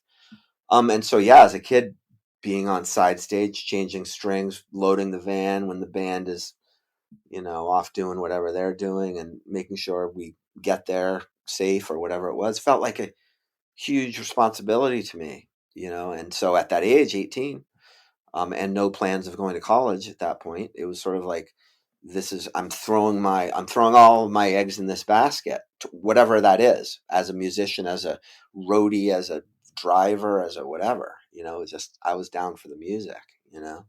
[SPEAKER 3] And so, yeah, as a kid, being on side stage, changing strings, loading the van when the band is, you know, off doing whatever they're doing, and making sure we get there safe or whatever it was, felt like a huge responsibility to me, you know. And so at that age, 18, and no plans of going to college at that point, it was sort of like, I'm throwing all of my eggs in this basket, whatever that is, as a musician, as a roadie, as a driver, as a whatever, you know. It's just, I was down for the music, you know.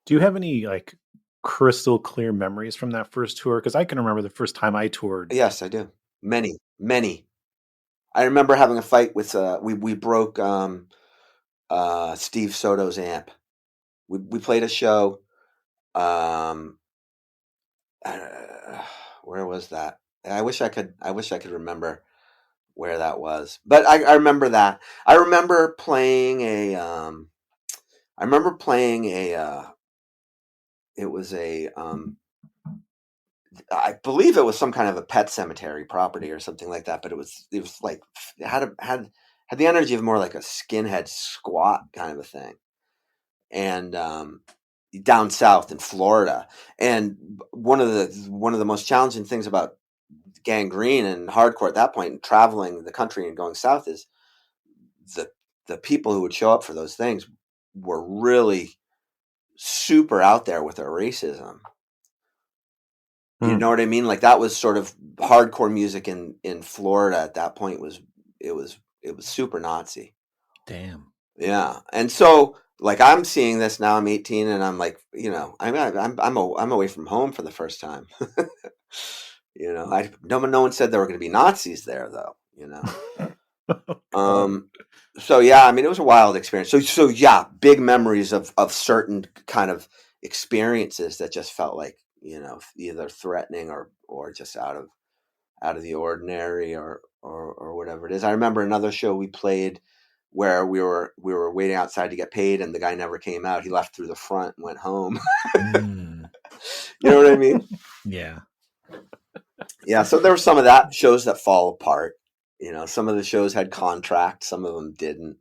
[SPEAKER 2] Do you have any like crystal clear memories from that first tour? Because I can remember the first time I toured.
[SPEAKER 3] Yes, I do. Many. I remember having a fight with we broke Steve Soto's amp. We played a show. Where was that? I wish I could remember where that was, but I remember that. I remember playing a. It was a I believe it was some kind of a pet cemetery property or something like that, but it was like it had the energy of more like a skinhead squat kind of a thing. And down south in Florida. And one of the most challenging things about Gangrene and hardcore at that point, and traveling the country and going south, is the people who would show up for those things were really super out there with their racism. You know what I mean? Like that was sort of hardcore music in Florida at that point. It was super Nazi.
[SPEAKER 1] Damn.
[SPEAKER 3] Yeah. And so like I'm seeing this now, I'm 18 and I'm like, you know, I'm away from home for the first time. You know, no one said there were going to be Nazis there though, you know. So yeah, I mean it was a wild experience. So yeah, big memories of certain kind of experiences that just felt like, you know, either threatening or just out of the ordinary or whatever it is. I remember another show we played where we were waiting outside to get paid and the guy never came out. He left through the front and went home. You know what I mean?
[SPEAKER 1] Yeah.
[SPEAKER 3] Yeah. So there were some of that shows that fall apart. You know, some of the shows had contracts, some of them didn't.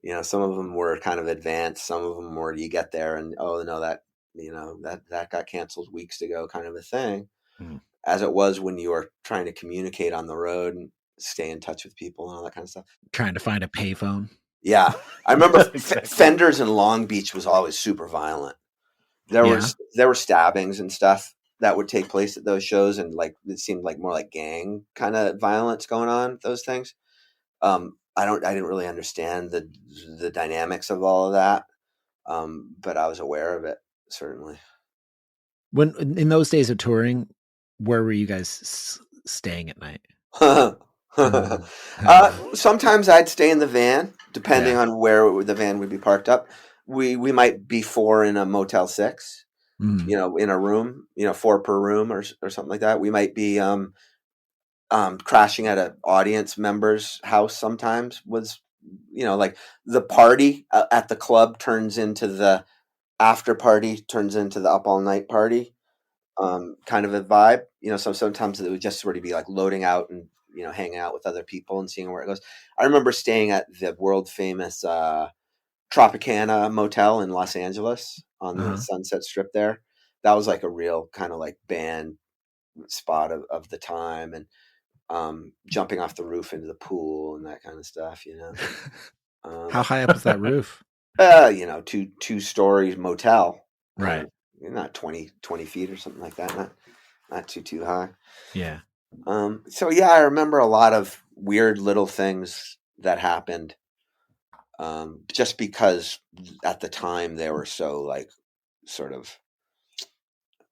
[SPEAKER 3] You know, some of them were kind of advanced. Some of them were you get there and, oh no, that, you know, that got canceled weeks ago kind of a thing. As it was when you were trying to communicate on the road and stay in touch with people and all that kind of stuff.
[SPEAKER 1] Trying to find a payphone.
[SPEAKER 3] Yeah. I remember Fenders in Long Beach was always super violent. There were stabbings and stuff that would take place at those shows. And like, it seemed like more like gang kind of violence going on, those things. I didn't really understand the dynamics of all of that. But I was aware of it, certainly.
[SPEAKER 1] When in those days of touring, where were you guys staying at night?
[SPEAKER 3] Sometimes I'd stay in the van, depending on where the van would be parked up. We might be 4 in a Motel 6, you know, in a room, you know, 4 per room or something like that. We might be crashing at an audience member's house. Sometimes was, you know, like the party at the club turns into the after party, turns into the up all night party. Kind of a vibe, you know. So sometimes it would just sort of be like loading out and, you know, hanging out with other people and seeing where it goes. I remember staying at the world famous Tropicana Motel in Los Angeles on the Sunset Strip there. That was like a real kind of like band spot of the time, and jumping off the roof into the pool and that kind of stuff, you know.
[SPEAKER 1] How high up is that roof?
[SPEAKER 3] You know, two stories motel.
[SPEAKER 1] Right.
[SPEAKER 3] Not 20 feet or something like that. Not too high.
[SPEAKER 1] Yeah.
[SPEAKER 3] So yeah, I remember a lot of weird little things that happened. Just because at the time they were so like sort of,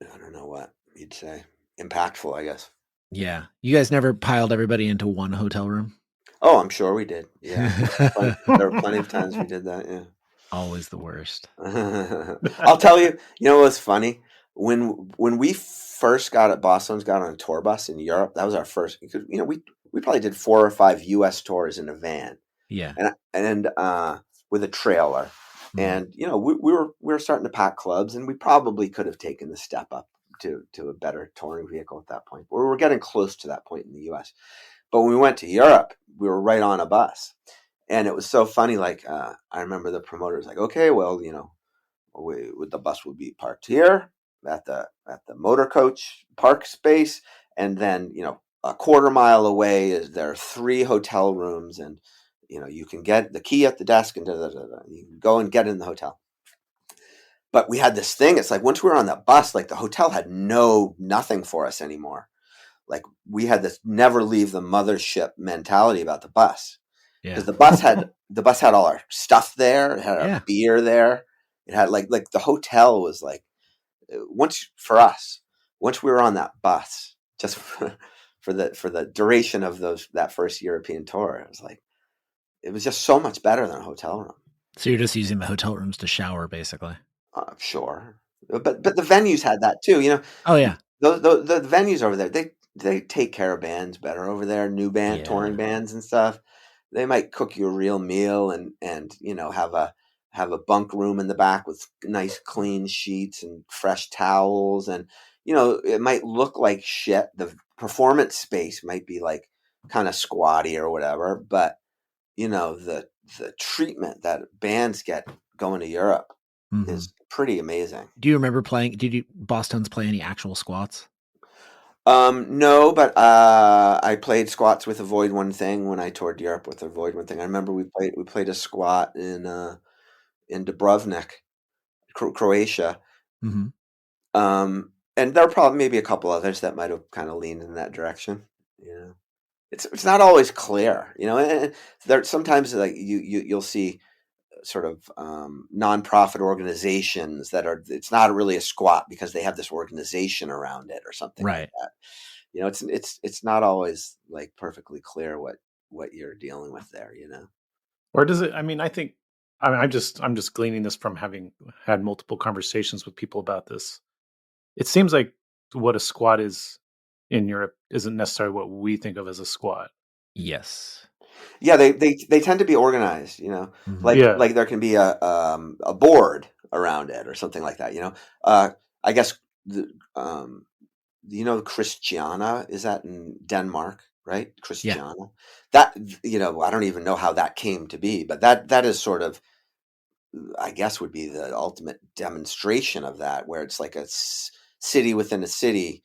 [SPEAKER 3] I don't know what you'd say, impactful, I guess.
[SPEAKER 1] Yeah. You guys never piled everybody into one hotel room?
[SPEAKER 3] Oh, I'm sure we did. Yeah. There were plenty of times we did that. Yeah.
[SPEAKER 1] Always the worst.
[SPEAKER 3] I'll tell you, you know what's funny? When we first got on a tour bus in Europe, that was our first, because, you know, we probably did 4 or 5 US tours in a van.
[SPEAKER 1] Yeah.
[SPEAKER 3] And with a trailer. And, you know, we were starting to pack clubs, and we probably could have taken the step up to a better touring vehicle at that point. We were getting close to that point in the US. But when we went to Europe, we were right on a bus. And it was so funny. Like, I remember the promoter was like, okay, well, you know, the bus would be parked here at the motor coach park space. And then, you know, a quarter mile away there are 3 hotel rooms, and, you know, you can get the key at the desk and you can go and get in the hotel. But we had this thing. It's like once we were on that bus, like the hotel had nothing for us anymore. Like we had this never leave the mothership mentality about the bus. Because the bus had all our stuff there. It had our beer there. It had like the hotel was like, once we were on that bus, just for the duration of that first European tour, it was just so much better than a hotel room.
[SPEAKER 1] So you're just using the hotel rooms to shower, basically.
[SPEAKER 3] Sure, but the venues had that too. You know.
[SPEAKER 1] Oh yeah.
[SPEAKER 3] The venues over there, they take care of bands better over there. New band, touring bands and stuff. They might cook you a real meal and you know, have a bunk room in the back with nice clean sheets and fresh towels, and it might look like shit. The performance space might be like kind of squatty or whatever, but the treatment that bands get going to Europe is pretty amazing.
[SPEAKER 1] Do you remember did Bosstones play any actual squats?
[SPEAKER 3] No, but I played squats with Avoid One Thing when I toured Europe with Avoid One Thing. I remember we played a squat in Dubrovnik, Croatia. And there are probably maybe a couple others that might have kind of leaned in that direction. It's not always clear, and there sometimes like you'll see sort of nonprofit organizations that it's not really a squat because they have this organization around it or something like that. It's not always like perfectly clear what you're dealing with there,
[SPEAKER 2] Or does it? I mean, I'm just gleaning this from having had multiple conversations with people about this. It seems like what a squat is in Europe isn't necessarily what we think of as a squat.
[SPEAKER 1] Yes.
[SPEAKER 3] Yeah, they tend to be organized, like there can be a board around it or something like that, I guess Christiana, is that in Denmark, right? Christiana. Yeah. That I don't even know how that came to be, but that is sort of, I guess, would be the ultimate demonstration of that, where it's like a city within a city,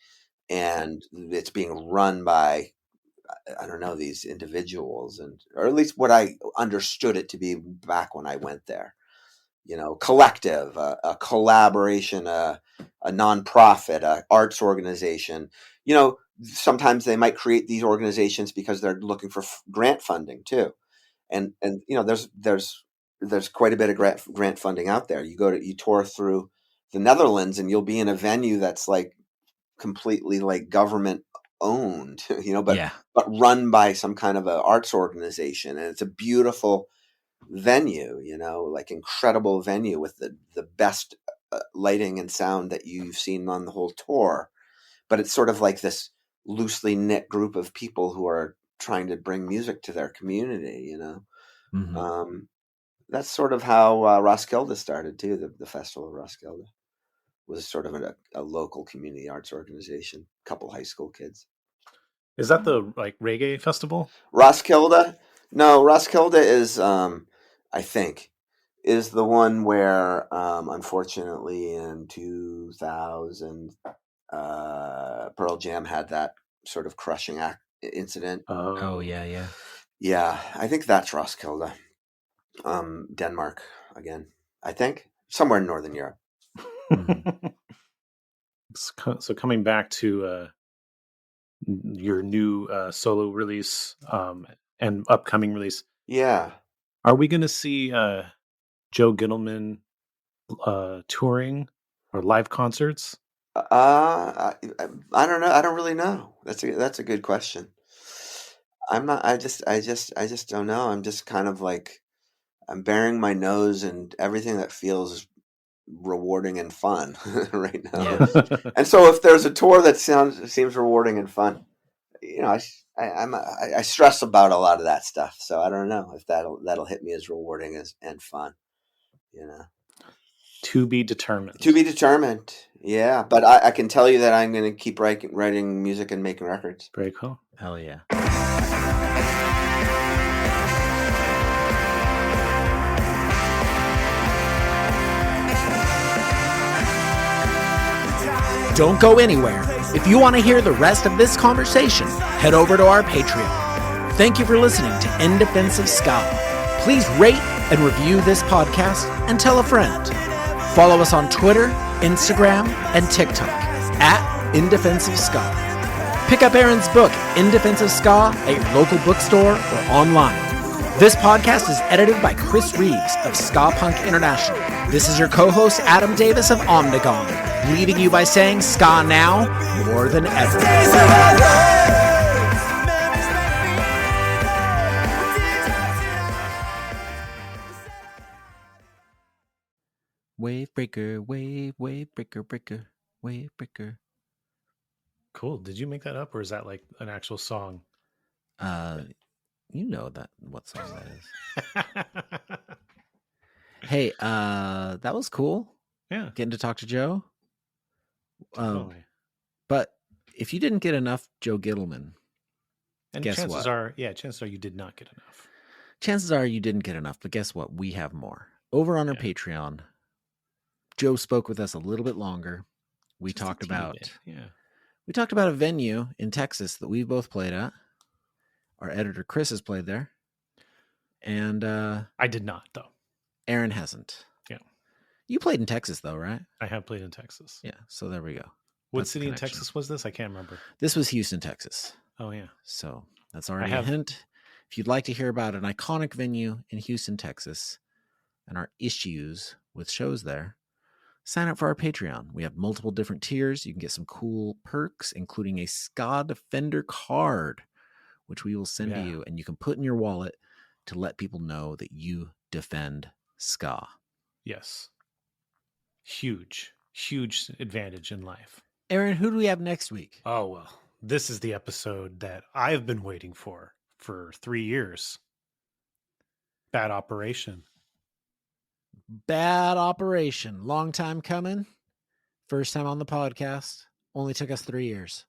[SPEAKER 3] and it's being run by, I don't know, these individuals, or at least what I understood it to be back when I went there. Collective, a collaboration, a nonprofit, a arts organization. Sometimes they might create these organizations because they're looking for grant funding too, and there's quite a bit of grant funding out there. You tour through the Netherlands and you'll be in a venue that's like completely like government owned, but run by some kind of an arts organization, and it's a beautiful venue, like incredible venue with the best lighting and sound that you've seen on the whole tour. But it's sort of like this loosely knit group of people who are trying to bring music to their community, that's sort of how Roskilde started too. The festival of Roskilde was sort of a local community arts organization, a couple high school kids.
[SPEAKER 2] Is that the like reggae festival?
[SPEAKER 3] Roskilde? No, Roskilde is I think is the one where unfortunately in 2000 Pearl Jam had that sort of crushing incident.
[SPEAKER 1] Oh yeah.
[SPEAKER 3] Yeah, I think that's Roskilde. Denmark again, I think, somewhere in Northern Europe.
[SPEAKER 2] So coming back to your new solo release and upcoming release, are we going to see Joe Gittleman touring or live concerts?
[SPEAKER 3] I don't know. I don't really know. That's a good question. I'm not. I just don't know. I'm just kind of like, I'm bearing my nose and everything that feels rewarding and fun right now. Yeah. And so if there's a tour that seems rewarding and fun, I stress about a lot of that stuff. So I don't know if that'll hit me as rewarding and fun.
[SPEAKER 2] To be determined.
[SPEAKER 3] To be determined. Yeah, but I can tell you that I'm going to keep writing music and making records.
[SPEAKER 2] Very cool.
[SPEAKER 1] Hell yeah. Don't go anywhere. If you want to hear the rest of this conversation, head over to our Patreon. Thank you for listening to In Defense of Ska. Please rate and review this podcast and tell a friend. Follow us on Twitter, Instagram, and TikTok at In Defense of Ska. Pick up Aaron's book, In Defense of Ska, at your local bookstore or online. This podcast is edited by Chris Reeves of Ska-Punk International. This is your co-host, Adam Davis of Omnigong, leaving you by saying ska now more than ever. Wave breaker, wave breaker, wave breaker.
[SPEAKER 2] Cool. Did you make that up, or is that like an actual song?
[SPEAKER 1] You know what song that is. Hey, that was cool.
[SPEAKER 2] Yeah.
[SPEAKER 1] Getting to talk to Joe.
[SPEAKER 2] Totally.
[SPEAKER 1] if you didn't get enough Joe Gittleman,
[SPEAKER 2] And
[SPEAKER 1] guess
[SPEAKER 2] chances
[SPEAKER 1] what?
[SPEAKER 2] are you did not get enough.
[SPEAKER 1] Chances are you didn't get enough, but guess what? We have more. Over on our Patreon, Joe spoke with us a little bit longer. We talked about a venue in Texas that we both played at. Our editor Chris has played there. And
[SPEAKER 2] I did not, though.
[SPEAKER 1] Aaron hasn't.
[SPEAKER 2] Yeah.
[SPEAKER 1] You played in Texas, though, right?
[SPEAKER 2] I have played in Texas.
[SPEAKER 1] Yeah, so there we go.
[SPEAKER 2] What city in Texas was this? I can't remember.
[SPEAKER 1] This was Houston, Texas.
[SPEAKER 2] Oh, yeah.
[SPEAKER 1] So that's already a hint. If you'd like to hear about an iconic venue in Houston, Texas, and our issues with shows there, sign up for our Patreon. We have multiple different tiers. You can get some cool perks, including a Ska Defender card, which we will send to you, and you can put in your wallet to let people know that you defend ska.
[SPEAKER 2] Yes. Huge advantage in life.
[SPEAKER 1] Aaron, who do we have next week?
[SPEAKER 2] Oh, well, this is the episode that I've been waiting for 3 years. Bad Operation.
[SPEAKER 1] Bad Operation. Long time coming. First time on the podcast. Only took us 3 years.